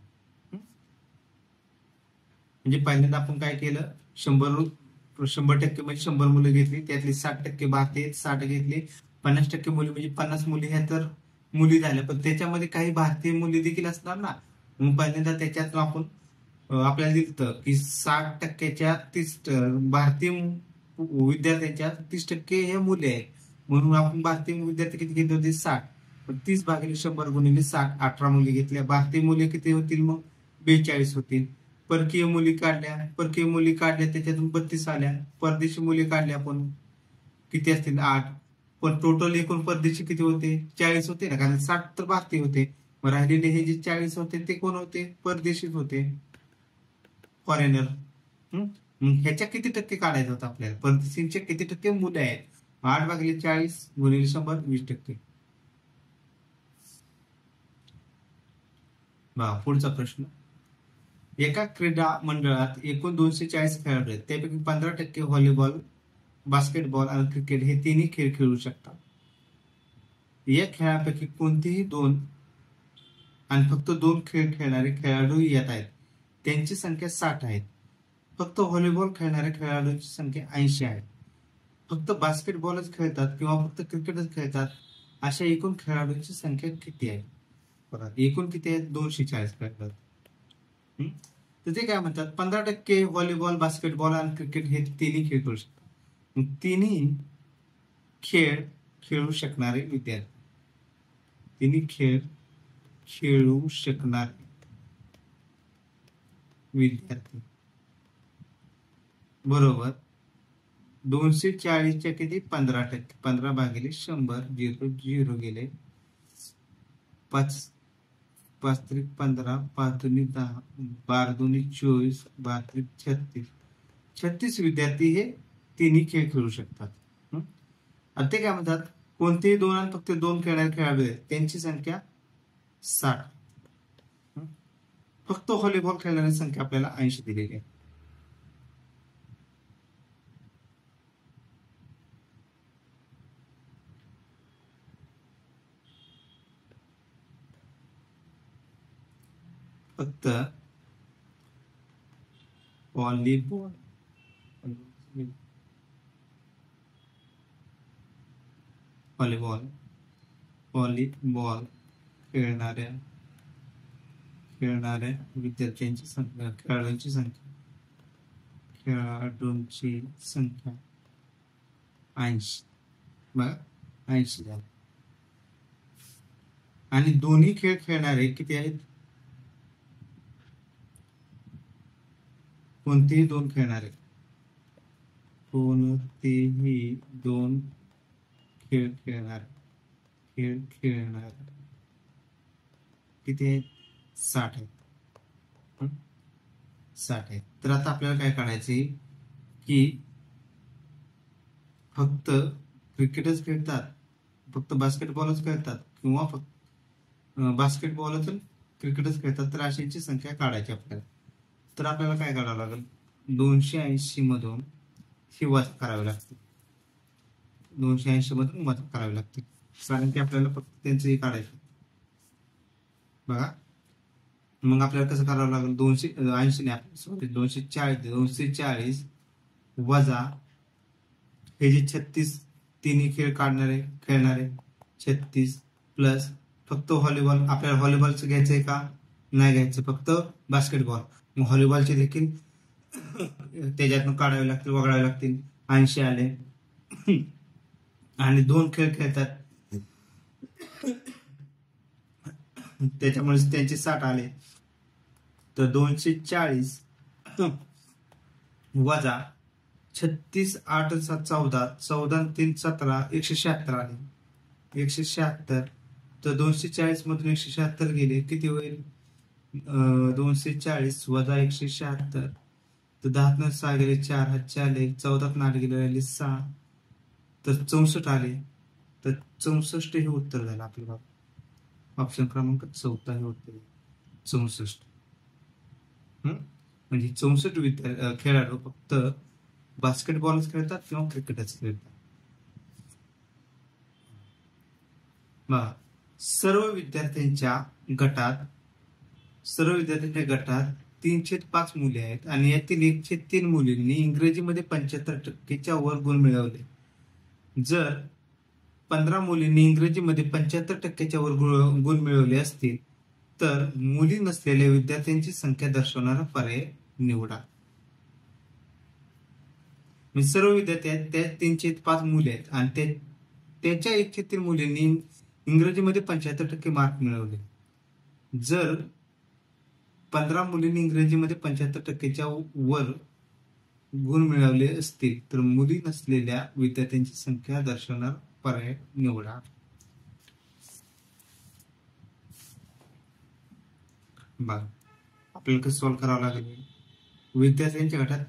म्हणजे पहिल्यांदा आपण काय केलं? 100% म्हणजे 100 मुलं घेतली, त्यातली 60% भारतीय 60 घेतली. 50% मुली म्हणजे 50 मुली ह्या तर मुली झाल्या, पण त्याच्यामध्ये काही भारतीय मुली देखील असणार ना. मग पहिल्यांदा त्याच्यात आपण आपल्याला दिसतं की 60%च्या 30 भारतीय विद्यार्थ्यांच्या 30% हे मुले आहेत. म्हणून आपण भारतीय विद्यार्थी किती घेतले होते? 60. 30 भागिले 100 गुणिले 60 18 मुली घेतल्या. भारतीय मुले किती होतील मग? 42 होतील. परकीय मुली काढल्या त्याच्यातून 32 आल्या. परदेशी मुली काढल्या आपण किती असतील? 8. पण टोटल एकूण परदेशी किती होते? 40 होते ना, कारण 60 तर भारतीय होते. मग राहिलेले हे जे 40 होते ते कोण होते? परदेशीच होते, फॉरेनर. ह्याच्या किती टक्के काढायचं होतं आपल्याला? परदेशींच्या किती टक्के मुले आहेत? 8 भागिले 40 गुणिले 100 20%. पुढचा प्रश्न. एका क्रीडा मंडळात एकूण 240 खेळाडू आहेत, त्यापैकी 15% व्हॉलीबॉल, बास्केटबॉल आणि क्रिकेट हे तिन्ही खेळ खेळू शकतात. या खेळापैकी कोणतेही 2 आणि फक्त 2 खेळ खेळणारे खेळाडू येत आहेत. त्यांची संख्या 60 आहेत. फक्त व्हॉलीबॉल खेळणाऱ्या खेळाडूंची संख्या 80 आहे. फक्त बास्केटबॉलच खेळतात किंवा फक्त क्रिकेटच खेळतात अशा एकूण खेळाडूंची संख्या किती आहे? एकूण किती आहेत? 240 खेळतात. तर ते काय म्हणतात? 15% व्हॉलीबॉल, बास्केटबॉल आणि क्रिकेट हे तिन्ही खेळ खेळू शकतात. तिन्ही खेळ खेळू शकणारे विद्यार्थी, तिन्ही खेळ खेळू शकणारे विद्यार्थी बरोबर 240च्या किती 15%, 15 भागिले 100, 0 0 गेले, 5 5 त्रिक 15, 5 दुनी 10, 12 दुनी 24, 12 त्रिक 36, 36 विद्यार्थी हे तिन्ही खेळ खेळू शकतात. आता ते काय म्हणतात, कोणतेही दोन आणि फक्त दोन खेळाडू आहेत त्यांची संख्या 60. फक्त व्हॉलीबॉल खेळणाऱ्यांची संख्या आपल्याला 80 दिलेली आहे. फक्त व्हॉलीबॉल व्हॉलीबॉल व्हॉलीबॉल खेळणाऱ्या विद्यार्थ्यांची संख्या, खेळाडूंची संख्या 80. बघा 80 झाली. आणि दोन्ही खेळ खेळणारे किती आहेत, कोणतेही दोन खेळणारे, कोणतेही दोन खेळ खेळणारे किती आहेत, 60 आहेत. 60 आहेत. तर आता आपल्याला काय काढायचे की फक्त क्रिकेटच खेळतात, फक्त बास्केटबॉलच खेळतात, किंवा फक्त बास्केटबॉलच क्रिकेटच खेळतात, तर अशांची संख्या काढायची आपल्याला. तर आपल्याला काय करावं लागेल, 280 मधून ही वजा करावी लागते, 280 मधून वजा करावी लागते, कारण की आपल्याला फक्त त्यांचं हे काढायचं. बघा मग आपल्याला कसं करावं लागेल, 240 वजा हे जे 36 तिन्ही खेळ खेळणारे 36 प्लस फक्त व्हॉलीबॉल, आपल्याला व्हॉलीबॉलचं घ्यायचंय का नाही घ्यायचं, फक्त बास्केटबॉल, मग व्हॉलीबॉलचे देखील त्याच्यातून काढावे लागतील, वगळावे लागतील. 80 आले आणि दोन खेळ खेळतात त्याच्यामुळे त्यांचे 60 आले. तर 240 वजा 36 8 7 14, 14 3 17, 176 आले, 176. तर 240 मधून 176 गेले, किती होईल, 240 वजा 176, तर 10 6 गेले, 4 हातचे आले, 14 8 गेले 6, तर 64 आले. तर 64 हे उत्तर झालं आपल्याला, ऑप्शन क्रमांक 14 हे उत्तर 64. म्हणजे 64 खेळाडू फक्त बास्केटबॉलच खेळतात किंवा क्रिकेटच खेळतात. सर्व विद्यार्थ्यांच्या गटात 3/5 मुले आहेत आणि यातील 1/3 मुलींनी इंग्रजीमध्ये 75%च्या वर गुण मिळवले. जर 15 मुलींनी इंग्रजीमध्ये 75%च्या वर गुण मिळवले असतील तर मुली नसलेल्या विद्यार्थ्यांची संख्या दर्शवणारा पर्याय निवडा. म्हणजे सर्व विद्यार्थी आहेत त्या 3/5 मुले आहेत आणि त्याच्या 1/3 मुलींनी इंग्रजीमध्ये 75% मार्क मिळवले. जर 15 मुलींनी इंग्रजीमध्ये 75%च्या वर गुण मिळवले असतील तर मुली नसलेल्या विद्यार्थ्यांची संख्या दर्शवणारा पर्याय निवडा. बघा आपल्याला कसं सॉल्व्ह करावं लागेल, विद्यार्थ्यांच्या गटात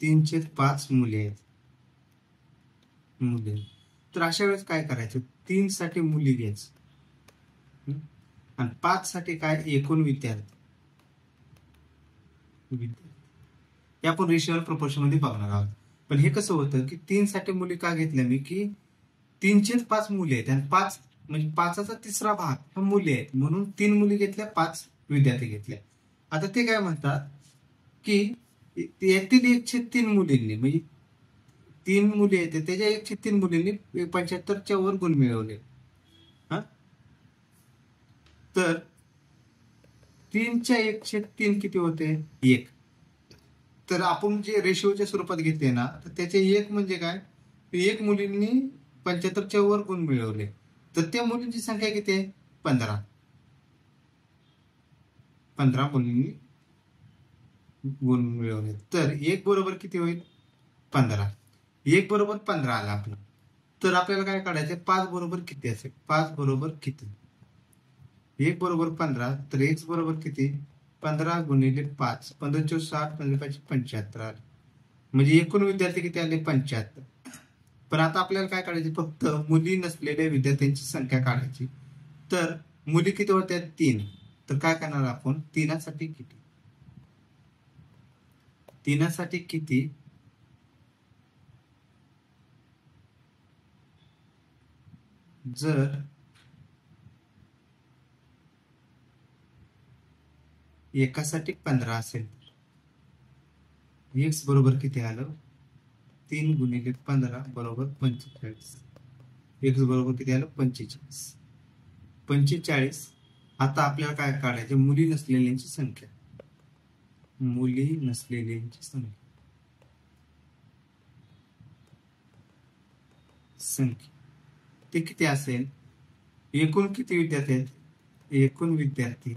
3/5 मुले आहेत, तर अशा वेळेस काय करायचं, 3 साठी मुली घ्यायचं आणि 5 साठी काय एकूण विद्यार्थी हे आपण रेशिओ प्रपोर्शन मध्ये बघणार आहोत. पण हे कसं होतं की 3 साठी मुली का घेतल्या मी, की 3/5 मुली आहेत आणि 5 म्हणजे 5चा 3रा भाग हा मुली आहेत, म्हणून 3 मुली घेतल्या, 5 विद्यार्थी घेतल्या. आता ते काय म्हणतात की यातील 1/3 मुलींनी, म्हणजे 3 मुली आहेत त्याच्या 1/3 मुलींनी 75च्या वर गुण मिळवले. तर 3च्या 1/3 किती होते, 1. तर आपण जे रेशिओच्या स्वरूपात घेतले ना, तर त्याचे 1 म्हणजे काय, 1 मुलींनी 75च्या वर गुण मिळवले, तर त्या मुलींची संख्या किती आहे, 15 मुलींनी गुण मिळवले. तर 1 बरोबर किती होईल, 15. 1 बरोबर 15 आला आपला. तर आपल्याला काय काढायचं, 5 बरोबर किती असेल, 5 बरोबर किती, 1 बरोबर 15, तर x बरोबर किती, 15 गुणिले 5, 15 60, 75 आले. म्हणजे एकूण विद्यार्थी किती आले, 75. पण आता आपल्याला काय काढायचे, फक्त मुली नसलेल्या विद्यार्थ्यांची संख्या काढायची. तर मुली किती होत्या, 3. तर काय करणार आपण, तीनासाठी किती, तीनासाठी किती, जर एकासाठी 15 असेल, एक्स बरोबर किती आलं, 3 गुणिले 15 बरोबर 45. एक्स बरोबर किती आलं, 45. 45. आता आपल्याला काय काढायचे, मुली नसलेल्यांची संख्या, मुली नसलेल्यांची संख्या ते किती असेल, एकूण किती विद्यार्थी आहेत, एकूण विद्यार्थी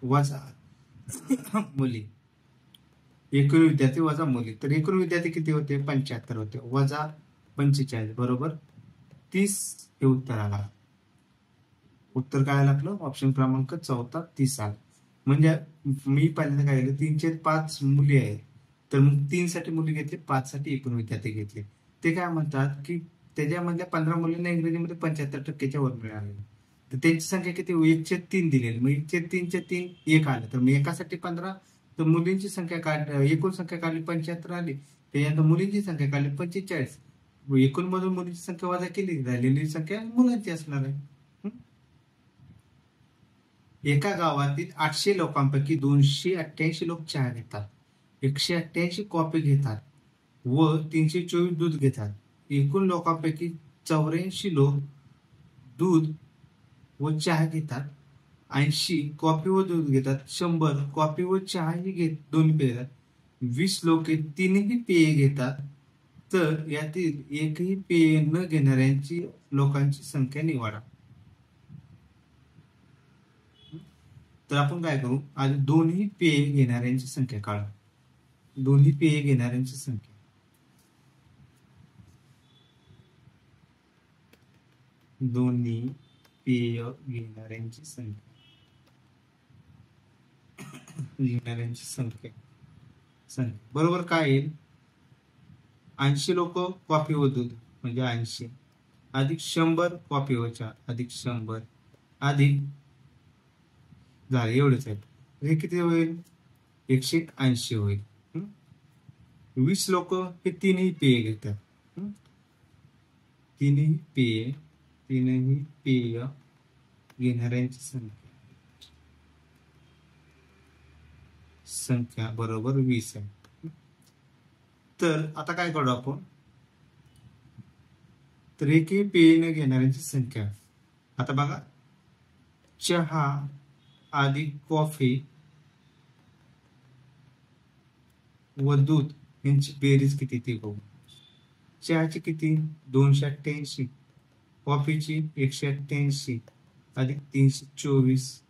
वजा मुली, एकूण विद्यार्थी वजा मुली. तर एकूण विद्यार्थी किती होते, 75 होते, वजा 45 बरोबर 30 हे उत्तर आला. उत्तर काय लागलं, ऑप्शन क्रमांक 4 30 आला. म्हणजे मी पहिल्यांदा काय केलं, 3/5 मुली आहेत, तर मग 3 साठी मुली घेतली, 5 साठी एकूण विद्यार्थी घेतले. ते काय म्हणतात की त्याच्यामधल्या 15 मुलींना इंग्रजीमध्ये 75% वर मिळाले. तर त्यांची संख्या किती, 1/3 दिलेली, मग 1/3 1 आलं, तर मग एकासाठी 15, तर मुलींची संख्या काढली, एकूण संख्या काढली 75 आली, त्याच्यानंतर मुलींची संख्या काढली 45, एकूण मधून मुलींची संख्या वजा केली, राहिलेली संख्या मुलांची असणार आहे. एका गावातील 800 लोकांपैकी 288 लोक चहा घेतात, 188 कॉफी घेतात व 324 दूध घेतात. एकूण लोकांपैकी 84 लोक दूध व चहा घेतात, 80 कॉफी व दूध घेतात, 100 कॉफी व चहाही दोन्ही पेय, 20 लोक तीनही पेय घेतात. तर यातील एकही पेय न घेणाऱ्यांची लोकांची संख्या निवडा. तर आपण काय करू, आधी दोन्ही पेय घेणाऱ्यांची संख्या काढू. दोन्ही पेय घेणाऱ्यांची संख्या, दोन्ही पेय घेणाऱ्यांची संख्या, घेणाऱ्यांची संख्या बरोबर काय येईल, 80 लोक कॉफी व दूध म्हणजे 80 अधिक 100 कॉफी व चहा अधिक 100 अधिक झाले एवढेच आहे. हे किती होईल, 180 होईल. 20 लोक हे तीनही पेय घेतात, तीनही पेय घेणाऱ्यांची संख्या बरोबर 20 आहे. तर आता काय करू आपण, तर एकही पेय न घेणाऱ्यांची संख्या, आता बघा, चहा अधिक कॉफी व दूध यांची बेरीज किती ते बघू. चहाची किती, 288, कॉफीची 188 अधिक 324,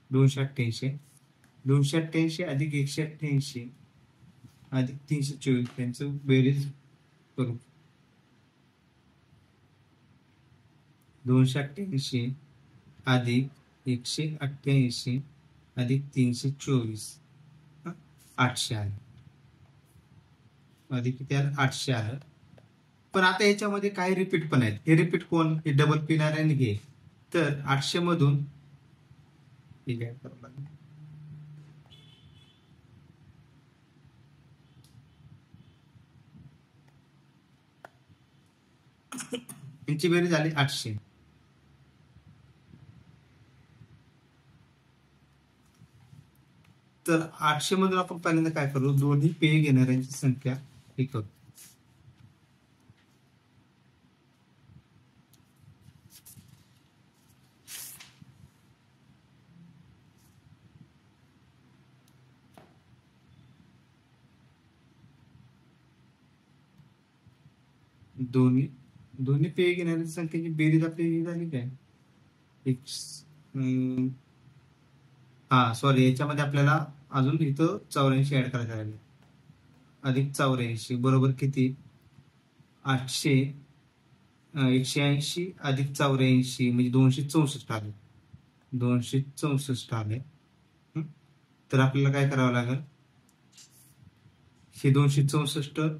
288 अधिक 188 अधिक 324 त्यांचं बेरीज करू. 288 अधिक 188 अधिक 324 800 आलं, अधिक किती आलं, 800 आलं. पण आता याच्यामध्ये काही रिपीट पण आहेत, हे रिपीट कोण, हे डबल पिणाऱ्याने घे. तर 800 मधून ठीक आहे, यांची बेरीज झाली 800. तर 800 मधून आपण पहिल्यांदा काय करू, दोन्ही पेय घेणाऱ्यांची संख्या हे करू. दोन्ही पेय घेणाऱ्यांची संख्येची बेरीज आपली झाली काय, हा सॉरी, याच्यामध्ये आपल्याला अजून इथं 84 ऍड करायचं आहे. अधिक 84 बरोबर किती? 180 अधिक 84 म्हणजे 264 आले. 264 आले. तर आपल्याला काय करावं लागेल? हे 264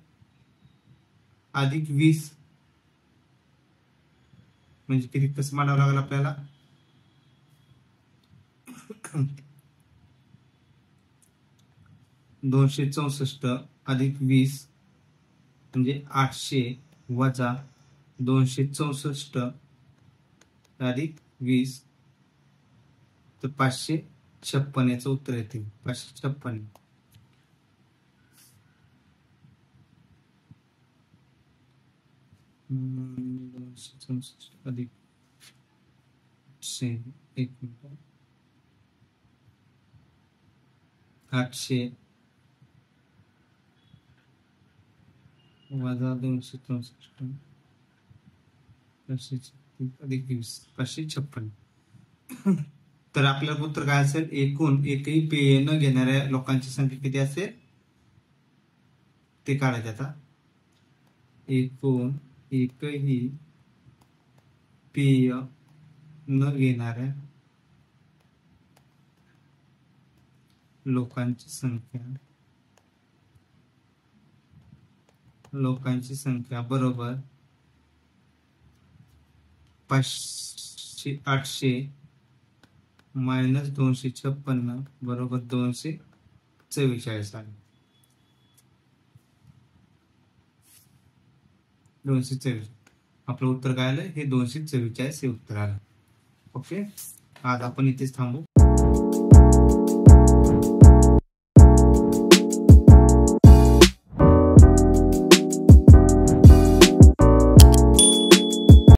अधिक 20 म्हणजे किती? कसं मांडावं लागेल आपल्याला? 264 अधिक 20 म्हणजे 800 वजा 264 अधिक 20 तर 556 याचं उत्तर येते. 556 264 अधिक 800 वजा 264 अधिक 20 556. तर आपल्याला उत्तर काय असेल? एकूण एकही पेय न घेणाऱ्या लोकांची संख्या किती असेल ते काढायचे. आता एकूण एकही पेय न घेणाऱ्या लोकांची संख्या बरोबर 800 मायनस 256 बरोबर 244 आले. 244 आपलं उत्तर काय आलं? हे 244 हे उत्तर आलं. ओके, आज आपण इथेच थांबू.